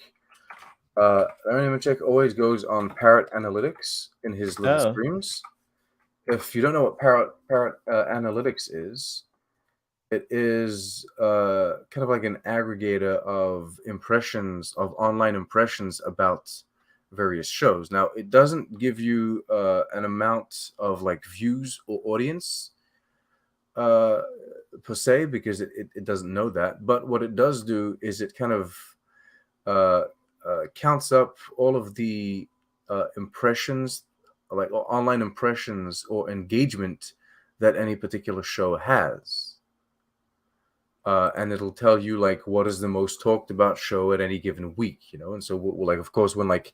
always goes on Parrot Analytics in his little Oh, streams. If you don't know what Parrot Analytics is, it is kind of like an aggregator of impressions, of online impressions about various shows. Now, it doesn't give you an amount of like views or audience per se, because it doesn't know that. But what it does do is it kind of uh, counts up all of the impressions, like online impressions or engagement that any particular show has. And it'll tell you like what is the most talked about show at any given week, you know. And so, like, of course, when like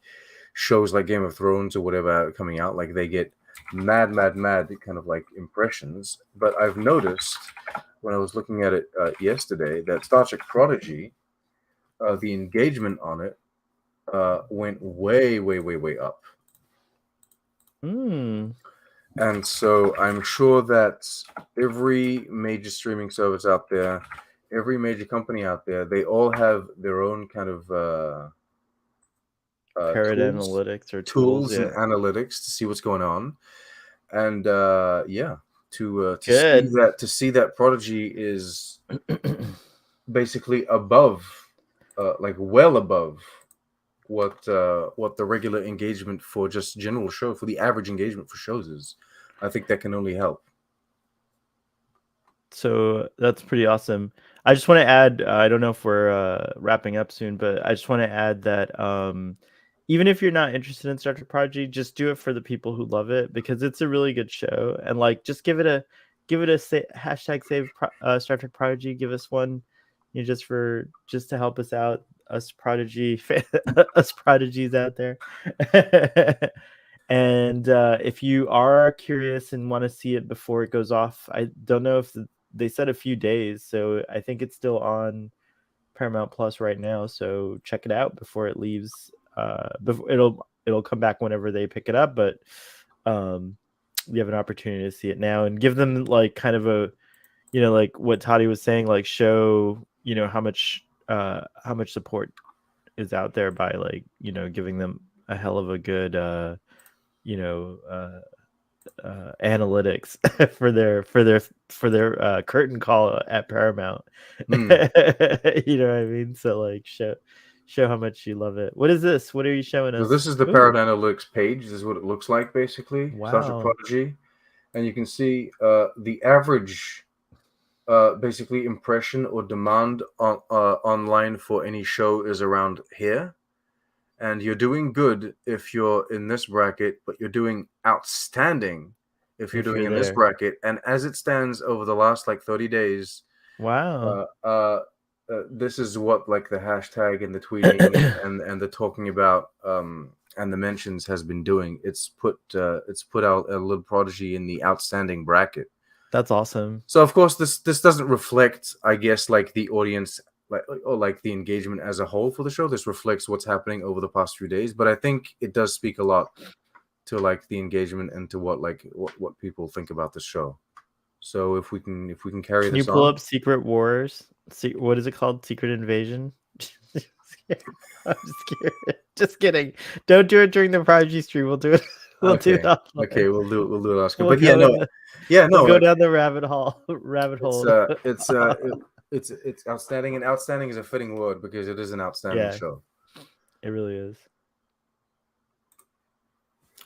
shows like Game of Thrones or whatever are coming out, like they get mad kind of like impressions. But I've noticed when I was looking at it yesterday that Star Trek Prodigy, the engagement on it went way up. And so I'm sure that every major streaming service out there, every major company out there, they all have their own kind of Parrot Analytics or tools, and yeah. analytics to see what's going on. And yeah, to Good. see that Prodigy is basically above, like well above what the regular engagement for just general show, for the average engagement for shows is. I think that can only help. So that's pretty awesome. I just want to add, I don't know if we're wrapping up soon, but I just want to add that even if you're not interested in Star Trek Prodigy, just do it for the people who love it, because it's a really good show. And like, just give it a hashtag save Star Trek Prodigy. Give us one, you know, just to help us out, us Prodigy us prodigies out there. And if you are curious and want to see it before it goes off, I don't know if they said a few days, so I think it's still on Paramount Plus right now. So check it out before it leaves. Before it'll come back whenever they pick it up, but you have an opportunity to see it now and give them like kind of a, you know, like what Toddy was saying, like show, you know, how much support is out there by, like, you know, giving them a hell of a good you know, analytics for their curtain call at Paramount. You know what I mean? So like show how much you love it. What is this? What are you showing us? So this is the Parrot Analytics page. This is what it looks like basically. Wow. Star Trek Prodigy, and you can see the average basically impression or demand on online for any show is around here. And you're doing good if you're in this bracket, but you're doing outstanding if you're doing in this bracket. And as it stands over the last like 30 days, wow, this is what like the hashtag and the tweeting and the talking about and the mentions has been doing. It's put out a little Prodigy in the outstanding bracket. That's awesome. So of course this doesn't reflect, I guess, like the audience, like the engagement as a whole for the show. This reflects what's happening over the past few days, but I think it does speak a lot to like the engagement and to what people think about the show. So if we can carry this on. Can you pull up Secret Wars? What is it called? Secret Invasion? I'm just kidding. Don't do it during the Prodigy stream. We'll do it. We'll do it offline. Okay, we'll do it Oscar. We'll go down the rabbit hole. It's outstanding, and outstanding is a fitting word because it is an outstanding show. It really is.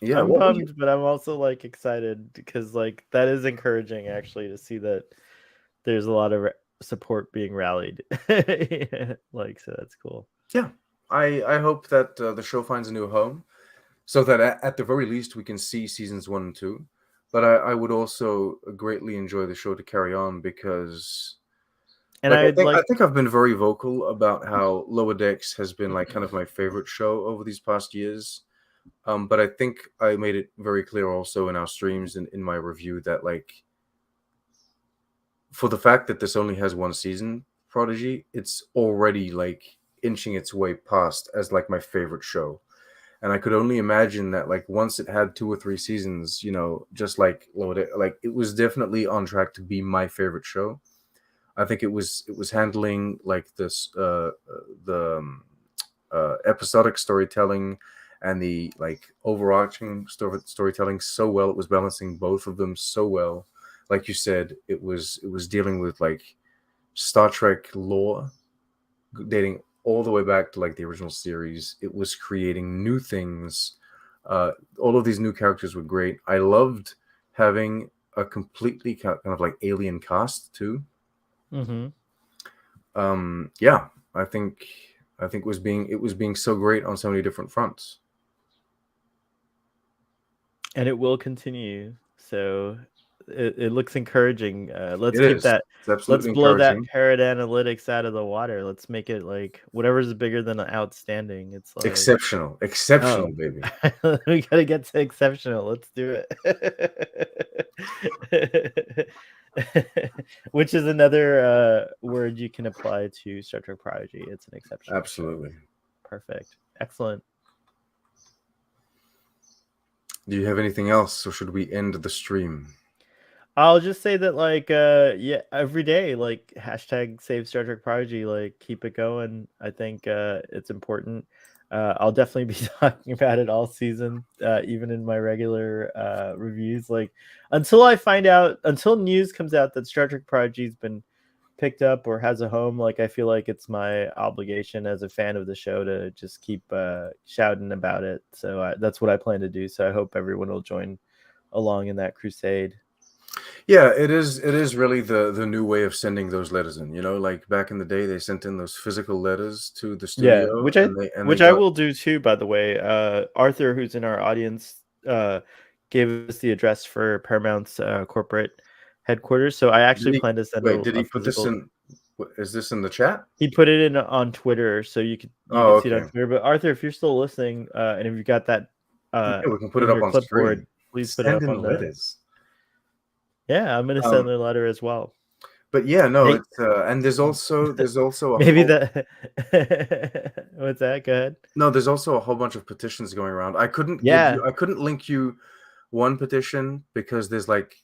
Yeah, I'm bummed, but I'm also like excited because like that is encouraging actually to see that there's a lot of support being rallied. Like, so that's cool. Yeah, I hope that the show finds a new home, so that at the very least we can see seasons 1 and 2. But I would also greatly enjoy the show to carry on because, and I think I've been very vocal about how Lower Decks has been like kind of my favorite show over these past years. But I think I made it very clear also in our streams and in my review that like, for the fact that this only has one season, Prodigy, it's already like inching its way past as like my favorite show. And I could only imagine that like once it had 2 or 3 seasons, just like it was definitely on track to be my favorite show. I think it was handling like this the episodic storytelling and the like overarching storytelling so well. It was balancing both of them so well. Like you said, it was dealing with like Star Trek lore dating all the way back to like the original series. It was creating new things. All of these new characters were great. I loved having a completely kind of like alien cast too. Yeah, I think it was being so great on so many different fronts. And it will continue. So it looks encouraging. Let's It keep is. that. It's Let's absolutely blow that encouraging. parrot analytics out of the water. Let's make it like whatever's bigger than outstanding. It's like Exceptional, baby. we gotta get to exceptional. Let's do it. Which is another word you can apply to Star Trek Prodigy. It's an exceptional. Absolutely. Show. Perfect. Excellent. Do you have anything else, or should we end the stream? I'll just say that like yeah, every day like hashtag save Star Trek Prodigy, like keep it going. I think it's important. I'll definitely be talking about it all season, even in my regular reviews. Like until news comes out that Star Trek Prodigy's been picked up or has a home, like I feel like it's my obligation as a fan of the show to just keep shouting about it. So that's what I plan to do. So I hope everyone will join along in that crusade. Yeah, it is really the new way of sending those letters in. Like back in the day, they sent in those physical letters to the studio. Yeah, which I I will do too, by the way. Arthur, who's in our audience, gave us the address for Paramount's corporate headquarters. So I actually plan to send did he put this in? Is this in the chat? He put it in on Twitter, so you could see it on Twitter. But Arthur, if you're still listening, and if you got that, we can put it up on clipboard, screen. please put it up on letters. Yeah, I'm gonna send the letter as well. But yeah, no, it's and there's also maybe that. What's that? Go ahead. No, there's also a whole bunch of petitions going around. I couldn't link you one petition because there's like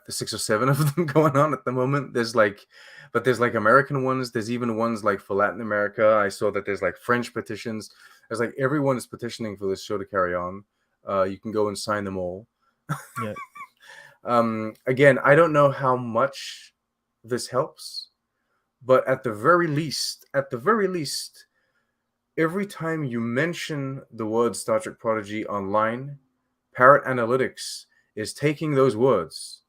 6 or 7 of them going on at the moment. There's like American ones. There's even ones like for Latin America. I saw that there's like French petitions. There's like everyone is petitioning for this show to carry on. You can go and sign them all. Yeah. Again, I don't know how much this helps, but at the very least, every time you mention the word Star Trek Prodigy online, Parrot Analytics is taking those words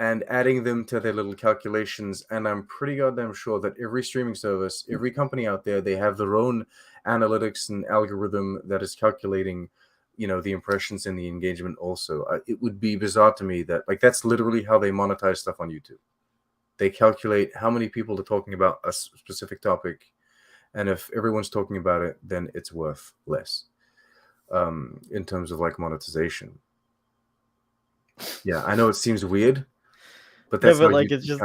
and adding them to their little calculations. And I'm pretty goddamn sure that every streaming service, every company out there, they have their own analytics and algorithm that is calculating the impressions and the engagement also. It would be bizarre to me that like that's literally how they monetize stuff on YouTube. They calculate how many people are talking about a specific topic, and if everyone's talking about it, then it's worth less in terms of like monetization. Yeah, I know it seems weird, but that's like it's just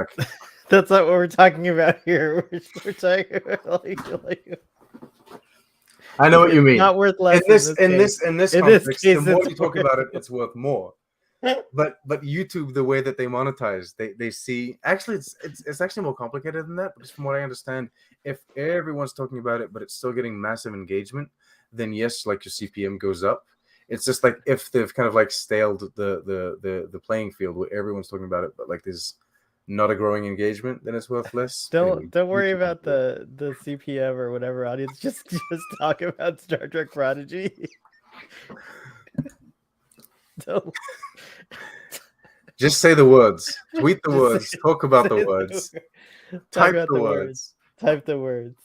that's not what we're talking about here. We're talking about like I know what you mean. Not worth less in this context. The more you talk about it, it's worth more. But YouTube, the way that they monetize, they see actually it's actually more complicated than that. But from what I understand, if everyone's talking about it, but it's still getting massive engagement, then yes, like your CPM goes up. It's just like if they've kind of like staled the playing field where everyone's talking about it, but like there's not a growing engagement, then it's worth less. Don't worry about the CPM or whatever audience. Just talk about Star Trek Prodigy. Don't. Just say the words. Tweet the words. Talk about the words. Type the words. Type the words.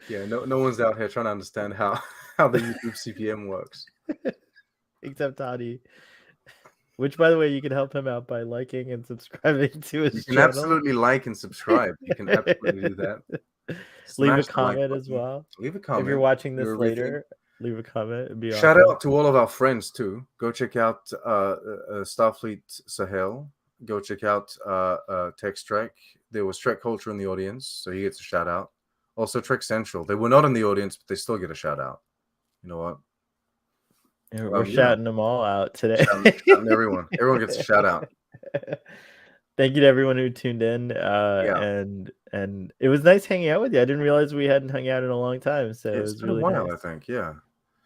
Yeah, no one's out here trying to understand how the YouTube CPM works. Except Toddy. Which, by the way, you can help him out by liking and subscribing to his channel. You can absolutely like and subscribe. You can absolutely do that. Leave a comment as well. Leave a comment. If you're watching this later, leave a comment. It'd be Shout out to all of our friends, too. Go check out Starfleet Sohail go check out Tech Strike. There was Trek Culture in the audience, so he gets a shout out. Also, Trek Central. They were not in the audience, but they still get a shout out. You know what? We're shouting them all out today. Shouting everyone. Everyone gets a shout out. Thank you to everyone who tuned in. And it was nice hanging out with you. I didn't realize we hadn't hung out in a long time, so it was been really a while, nice. I think. Yeah.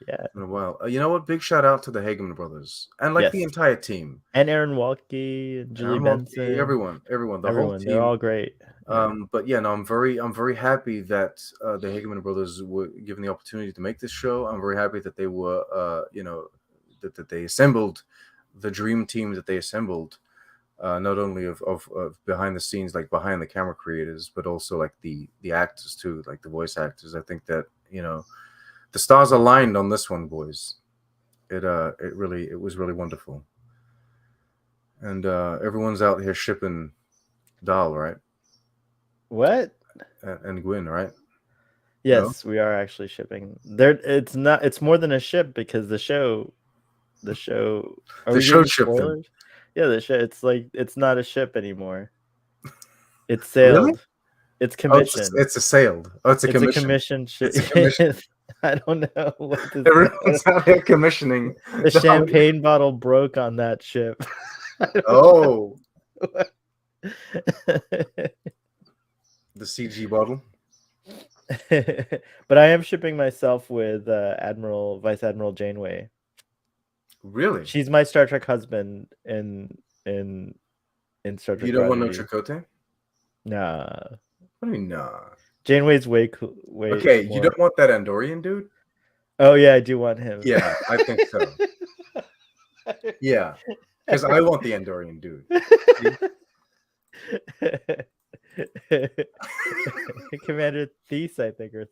It's been a while. You know what? Big shout out to the Hageman brothers and the entire team. And Aaron Walke and Julie Benson. Everyone, the whole team. They're all great. But yeah, no, I'm very happy that the Hageman brothers were given the opportunity to make this show. I'm very happy that they were, that they assembled the dream team that they assembled, not only of behind the scenes, like behind the camera creators, but also like the actors too, like the voice actors. I think that the stars aligned on this one, boys. It was really wonderful, and everyone's out here shipping Dahl, right? What? And Gwyn, right? Yes, no? We are actually shipping. It's not. It's more than a ship because the show. The show shipped them. Yeah, the show. It's like it's not a ship anymore. It's sailed. Really? It's commissioned. It's a sailed. Oh, it's a commission. It's a commissioned ship. It's a commission. I don't know what this Everyone's out here commissioning. The champagne bottle broke on that ship. Oh. The CG bottle. But I am shipping myself with Vice Admiral Janeway. Really? She's my Star Trek husband in Star Trek. You don't want no Chakotay? Nah. What do you mean, nah? Janeway's way cool. Okay, more. You don't want that Andorian dude? Oh yeah, I do want him. Yeah, I think so. Yeah, because I want the Andorian dude. Commander Thies, I think, or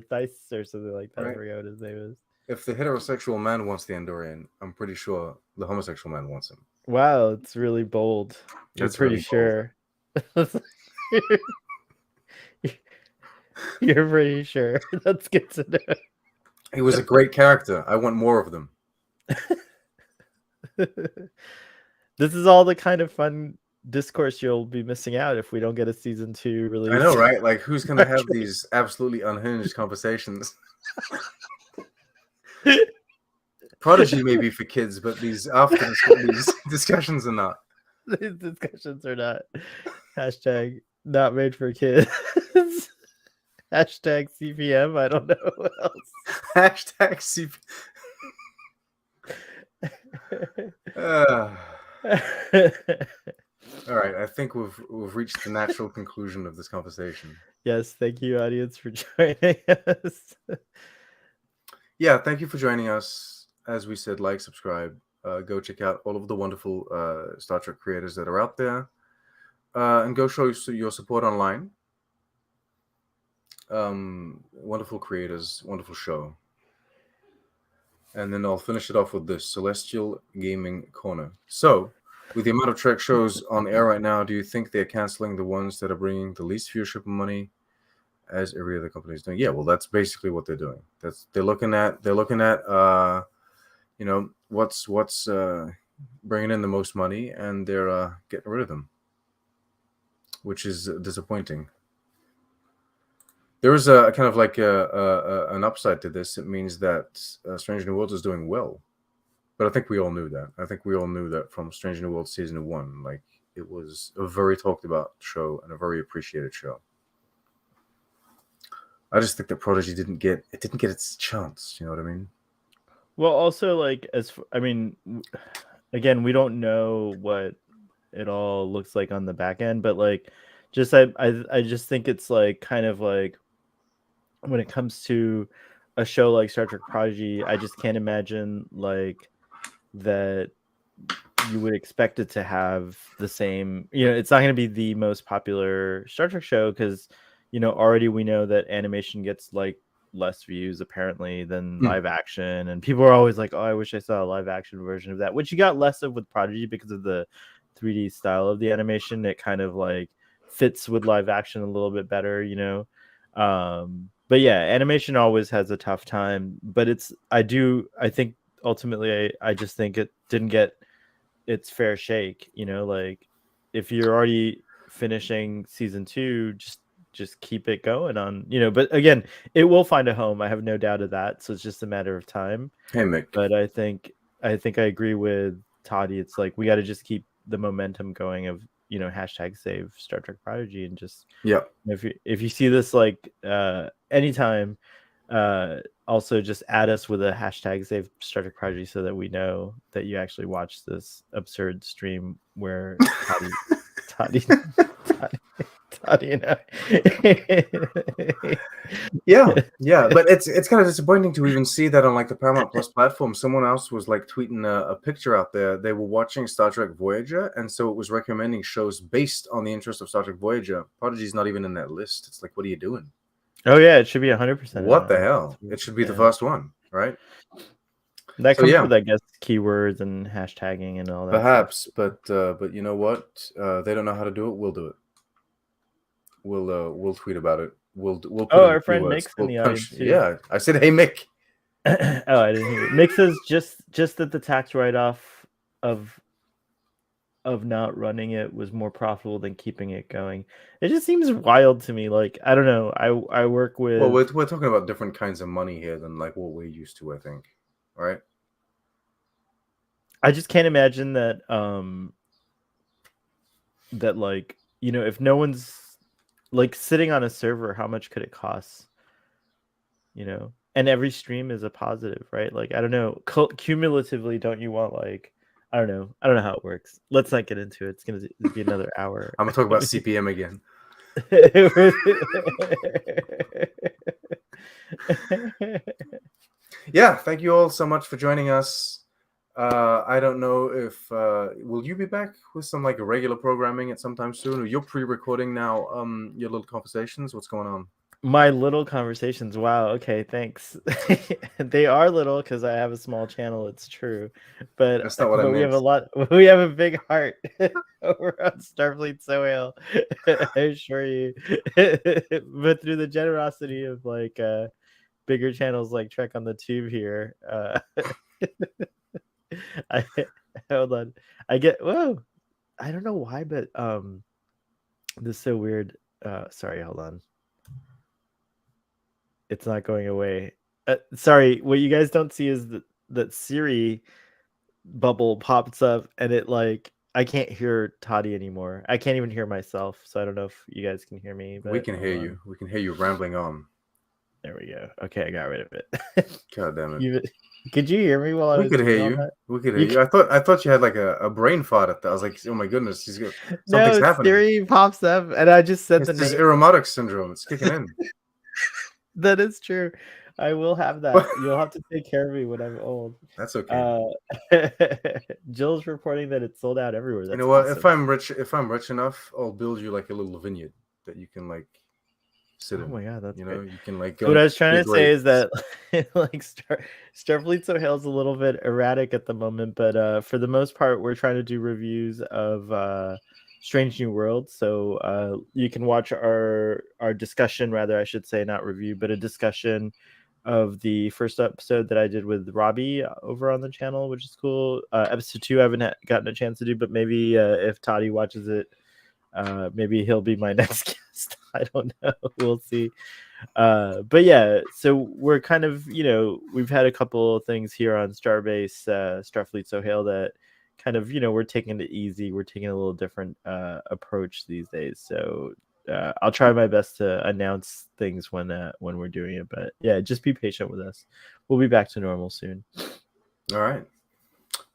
Thies or something like that. Right. I forget what his name is. If the heterosexual man wants the Andorian, I'm pretty sure the homosexual man wants him. Wow, it's really bold. I'm pretty really sure. You're pretty sure. That's good to know. He was a great character. I want more of them. This is all the kind of fun discourse you'll be missing out if we don't get a season 2 release. I know, right? Like, who's going to have these absolutely unhinged conversations? Prodigy may be for kids, but these discussions are not. These discussions are not. Hashtag not made for kids. Hashtag CPM. I don't know what else. Hashtag CPM. All right, I think we've reached the natural conclusion of this conversation. Yes, thank you, audience, for joining us. Yeah, thank you for joining us. As we said, like, subscribe, go check out all of the wonderful Star Trek creators that are out there, and go show your support online. Wonderful creators, wonderful show. And then I'll finish it off with this Celestial Gaming Corner. So, with the amount of Trek shows on air right now, do you think they're canceling the ones that are bringing the least viewership and money, as every other company is doing? Yeah, well, that's basically what they're doing. They're looking at what's bringing in the most money, and they're getting rid of them, which is disappointing. There is a kind of like an upside to this. It means that Strange New Worlds is doing well. But I think we all knew that. I think we all knew that from Strange New Worlds Season 1. Like, it was a very talked about show and a very appreciated show. I just think that Prodigy didn't get its chance. You know what I mean? Well, also, like, again, we don't know what it all looks like on the back end, but like, I just think it's like kind of like when it comes to a show like Star Trek Prodigy, I just can't imagine like that you would expect it to have the same, it's not going to be the most popular Star Trek show because, already we know that animation gets like less views apparently than live action. And people are always like, oh, I wish I saw a live action version of that, which you got less of with Prodigy because of the 3D style of the animation. It kind of like fits with live action a little bit better, but yeah, animation always has a tough time, but I think ultimately I just think it didn't get it's fair shake. Like if you're already finishing season 2, just keep it going on. But again, it will find a home. I have no doubt of that. So it's just a matter of time. Hey, Mick. But I think I agree with Toddy. It's like we got to just keep the momentum going of hashtag save Star Trek Prodigy, and just if you see this like anytime, also just add us with a hashtag save Star Trek Prodigy so that we know that you actually watched this absurd stream where Toddy and I. yeah, but it's kind of disappointing to even see that on like the Paramount Plus platform. Someone else was like tweeting a picture out there. They were watching Star Trek Voyager, and so it was recommending shows based on the interest of Star Trek Voyager. Prodigy's not even in that list. It's like, what are you doing? Oh yeah, it should be 100%. What the hell? It should be the first one, right? That comes with, I guess, keywords and hashtagging and all that. Perhaps, but you know what? They don't know how to do it. We'll do it. We'll tweet about it. We'll put our friend Mick's in the audience too. Yeah, I said, hey Mick. Oh, I didn't hear you. Mick says just that the tax write-off of not running it was more profitable than keeping it going. It just seems wild to me. Like, I don't know. I work with. Well, we're talking about different kinds of money here than like what we're used to, I think. All right. I just can't imagine that. That like if no one's like sitting on a server, how much could it cost? And every stream is a positive, right? Like, I don't know. Cumulatively, don't you want like? I don't know how it works. Let's not get into it. It's going to be another hour. I'm going to talk about CPM again. Yeah, thank you all so much for joining us. I don't know if will you be back with some like regular programming at some time soon? Or you're pre-recording now your little conversations? What's going on? My little conversations. Wow. Okay. Thanks. They are little because I have a small channel. It's true, but that's not what I meant. We have a lot. We have a big heart over on Starfleet Sohail. I assure you. But through the generosity of like bigger channels like Trek on the Tube here, hold on. I get whoa. I don't know why, but this is so weird. Sorry. Hold on. It's not going away. Sorry, what you guys don't see is that Siri bubble pops up, and it like I can't hear Toddy anymore. I can't even hear myself, so I don't know if you guys can hear me. But we can hear you. We can hear you rambling on. There we go. Okay, I got rid of it. God damn it! Could you hear me while I was? We could hear you. We could hear you. I thought you had like a brain fart at that. I was like, oh my goodness, something's happening. Siri pops up, and I just said the name. It's Aromatic syndrome. It's kicking in. That is true. I will have that. You'll have to take care of me when I'm old. That's okay. Jill's reporting that it's sold out everywhere. That's you know what? Awesome. If I'm rich enough, I'll build you like a little vineyard that you can like sit in. Oh my god, that's great. You can like. What I was trying to say is that like Starfleet Sohail is a little bit erratic at the moment, but for the most part, we're trying to do reviews of Strange New Worlds, so you can watch our discussion, rather I should say, not review, but a discussion of the first episode that I did with Robbie over on the channel, which is cool. Episode 2 I haven't gotten a chance to do, but maybe if Toddy watches it, maybe he'll be my next guest. I don't know. We'll see. But yeah, so we're kind of, we've had a couple of things here on Starbase, Starfleet Sohail that kind of, we're taking it easy. We're taking a little different approach these days. So I'll try my best to announce things when we're doing it. But yeah, just be patient with us. We'll be back to normal soon. All right.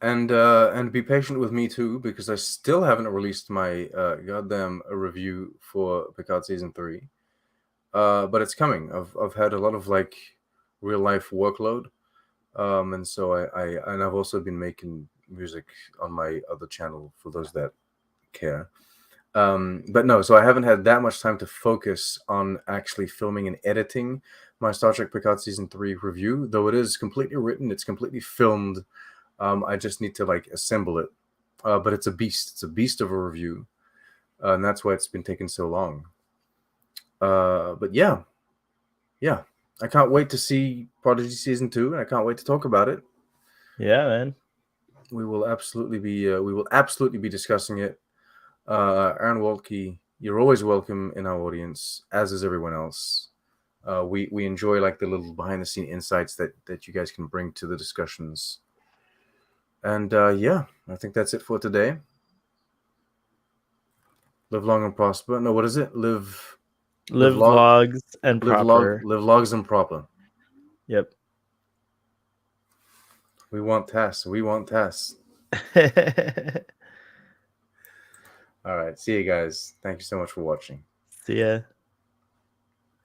And be patient with me too, because I still haven't released my goddamn review for Picard season 3. But it's coming. I've had a lot of like real life workload, and so I've also been making music on my other channel for those that care. But no, so I haven't had that much time to focus on actually filming and editing my Star Trek Picard season 3 review, though it is completely written, it's completely filmed. I just need to like assemble it, but it's a beast. It's a beast of a review, and that's why it's been taking so long. But yeah, I can't wait to see Prodigy season 2, and I can't wait to talk about it. Yeah, man. We will absolutely be discussing it. Aaron Waltke, you're always welcome in our audience, as is everyone else. We enjoy like the little behind the scene insights that you guys can bring to the discussions. And yeah, I think that's it for today. Live long and prosper. No, what is it? Live logs and proper. Live logs and proper. Yep. We want tests. All right. See you guys. Thank you so much for watching. See ya.